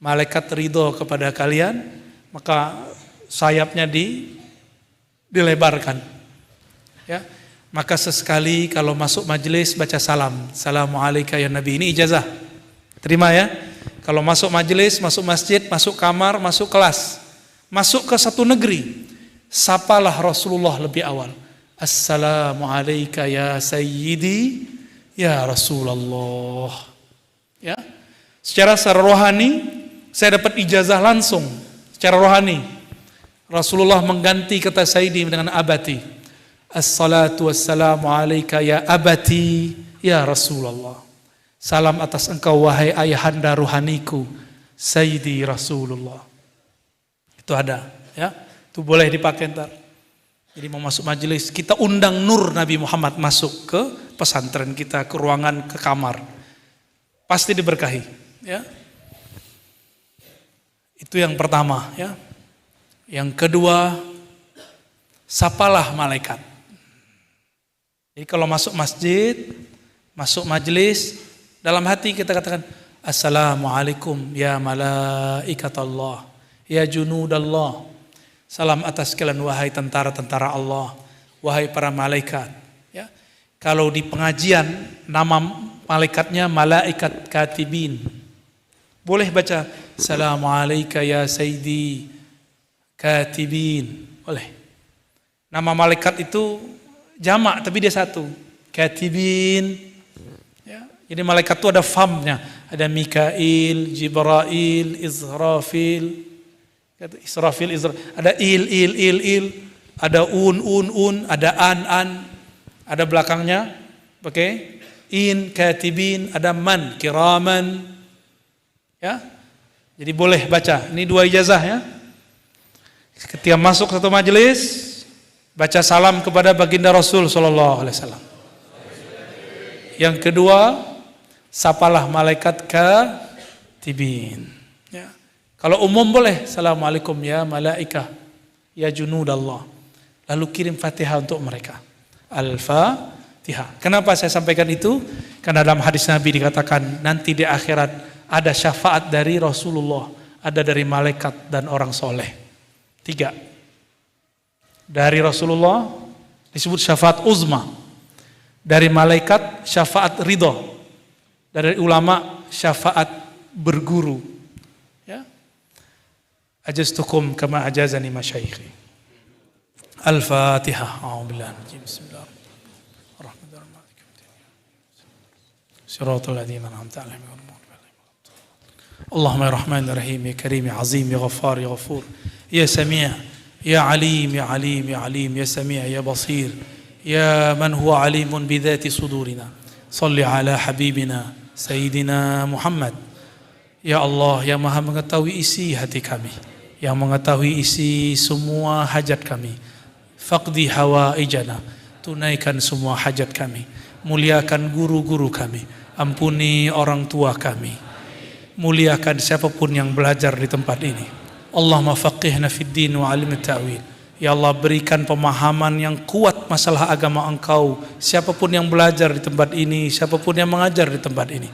Malaikat ridha kepada kalian, maka sayapnya dilebarkan. Ya. Maka sesekali kalau masuk majelis baca salam. Assalamualaikum ya Nabi. Ini ijazah. Terima ya. Kalau masuk majelis, masuk masjid, masuk kamar, masuk kelas, masuk ke satu negeri, sapalah Rasulullah lebih awal. Assalamualaikum ya Sayyidi ya Rasulullah. Ya. Secara rohani saya dapat ijazah langsung. Secara rohani Rasulullah mengganti kata Sayyidi dengan abati. Assalatu wassalamu alaika ya abati ya Rasulullah. Salam atas engkau wahai ayahanda ruhaniku Sayyidi Rasulullah. Itu ada ya. Itu boleh dipakai ntar. Jadi mau masuk majelis, kita undang nur Nabi Muhammad masuk ke pesantren kita, ke ruangan, ke kamar. Pasti diberkahi ya. Itu yang pertama ya. Yang kedua, sapalah malaikat. Jadi kalau masuk masjid, masuk majelis, dalam hati kita katakan Assalamualaikum ya malaikatullah, ya junudallah. Salam atas kalian wahai tentara-tentara Allah, wahai para malaikat. Ya. Kalau di pengajian nama malaikatnya malaikat katibin. Boleh baca Assalamualaikum ya Sayyidi katibin. Boleh. Nama malaikat itu jamak tapi dia satu. Katibin. Ya. Jadi malaikat itu ada famnya, ada Mikail, Jibrail, Israfil, ada il, ada un, ada an, ada belakangnya, oke? In, katibin, ada man, kiraman, ya. Jadi boleh baca. Ini 2 ijazah ya. Ketika masuk satu majelis, baca salam kepada baginda Rasul sallallahu alaihi wasallam. Yang kedua, sapalah malaikat katibin. Ya. Kalau umum boleh, assalamualaikum ya malaikah, ya junudallah. Lalu kirim Fatihah untuk mereka. Al-Fatihah. Kenapa saya sampaikan itu? Karena dalam hadis Nabi dikatakan nanti di akhirat ada syafaat dari Rasulullah, ada dari malaikat dan orang soleh. 3. Dari Rasulullah disebut syafaat uzma. Dari malaikat syafaat ridho. Dari ulama syafaat berguru. Ya. Ajaztukum kama ajazani masyayikhi. Al-Fatihah. A'udzubillahi Bismillahirrahmanirrahim. Siratal ladzina an'amta 'alaihim ghairil maghdubi 'alaihim. Allahumma ya Rahman ya Rahim ya Karim ya Azim ya Ghaffar ya Ghafur ya Sami' ya Alim ya Alim ya Alim ya Sami' ya Basir ya man huwa alimun bidhati sudurina. Salli ala habibina Sayyidina Muhammad. Ya Allah yang maha mengetahui isi hati kami, yang mengetahui isi semua hajat kami. Faqdi hawaijana, tunaikan semua hajat kami. Muliakan guru-guru kami, ampuni orang tua kami. Muliakan siapapun yang belajar di tempat ini. Allahumma faqihna fid din wa alim ta'wil. Ya Allah berikan pemahaman yang kuat masalah agama Engkau. Siapapun yang belajar di tempat ini, siapapun yang mengajar di tempat ini.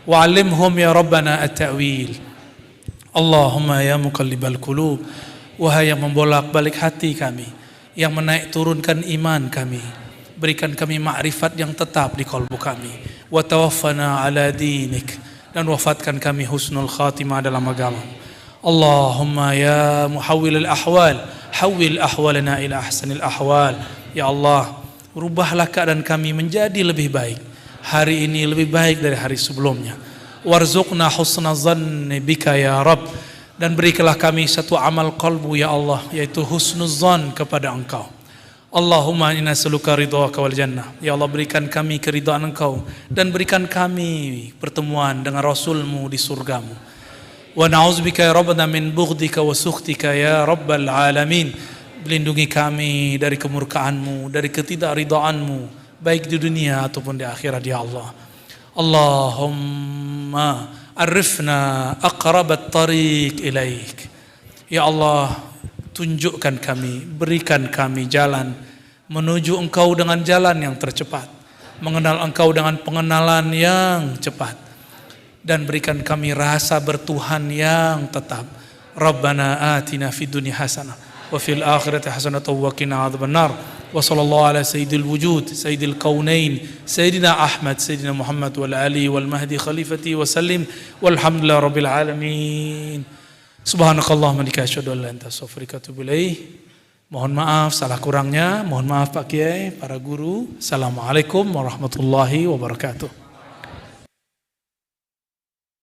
Wa alimhum ya Rabbana at-ta'wil. Allahumma ya muqallibal qulub, wahai yang membolak-balik hati kami, yang menaik turunkan iman kami, berikan kami ma'rifat yang tetap di kalbu kami. Wa tawaffana ala dinik, dan wafatkan kami husnul khatimah dalam agama. Allahumma ya muhawwilal ahwal, hawwil ahwalana ila ahsanil ahwal. Ya Allah, rubahlah keadaan kami menjadi lebih baik. Hari ini lebih baik dari hari sebelumnya. Warzuqna husna zanni bika ya Rabb, dan berikanlah kami satu amal qalbu ya Allah, yaitu husnuzan kepada Engkau. Allahumma inna nas'aluka ridhaka wal jannah. Ya Allah berikan kami keridhaan Engkau dan berikan kami pertemuan dengan Rasulmu di surgamu. Wa na'udzubika ya Rabbana min bughdika wa sukhtika ya Rabbal alamin. Lindungi kami dari kemurkaanmu, dari ketidakridhaanmu, baik di dunia ataupun di akhirat ya Allah. Allahumma arifna aqrabat tariq ilaik. Ya Allah, tunjukkan kami, berikan kami jalan menuju Engkau dengan jalan yang tercepat, mengenal Engkau dengan pengenalan yang cepat, dan berikan kami rasa bertuhan yang tetap. Rabbana atina fid dunya hasanah wa fil akhirati hasanah wa qina adzabannar. Wa sallallahu ala sayyidil wujud sayyidil kaunain sayyidina Ahmad sayyidina Muhammad wal ali wal mahdi khalifati wa sallim walhamdulillahi rabbil alamin. Subhanakallahumma wa bihamdika asyhadu an la ilaha illa anta astaghfiruka wa atubu ilaik. Mohon maaf salah kurangnya, mohon maaf Pak Kiai, para guru. Assalamualaikum warahmatullahi wabarakatuh.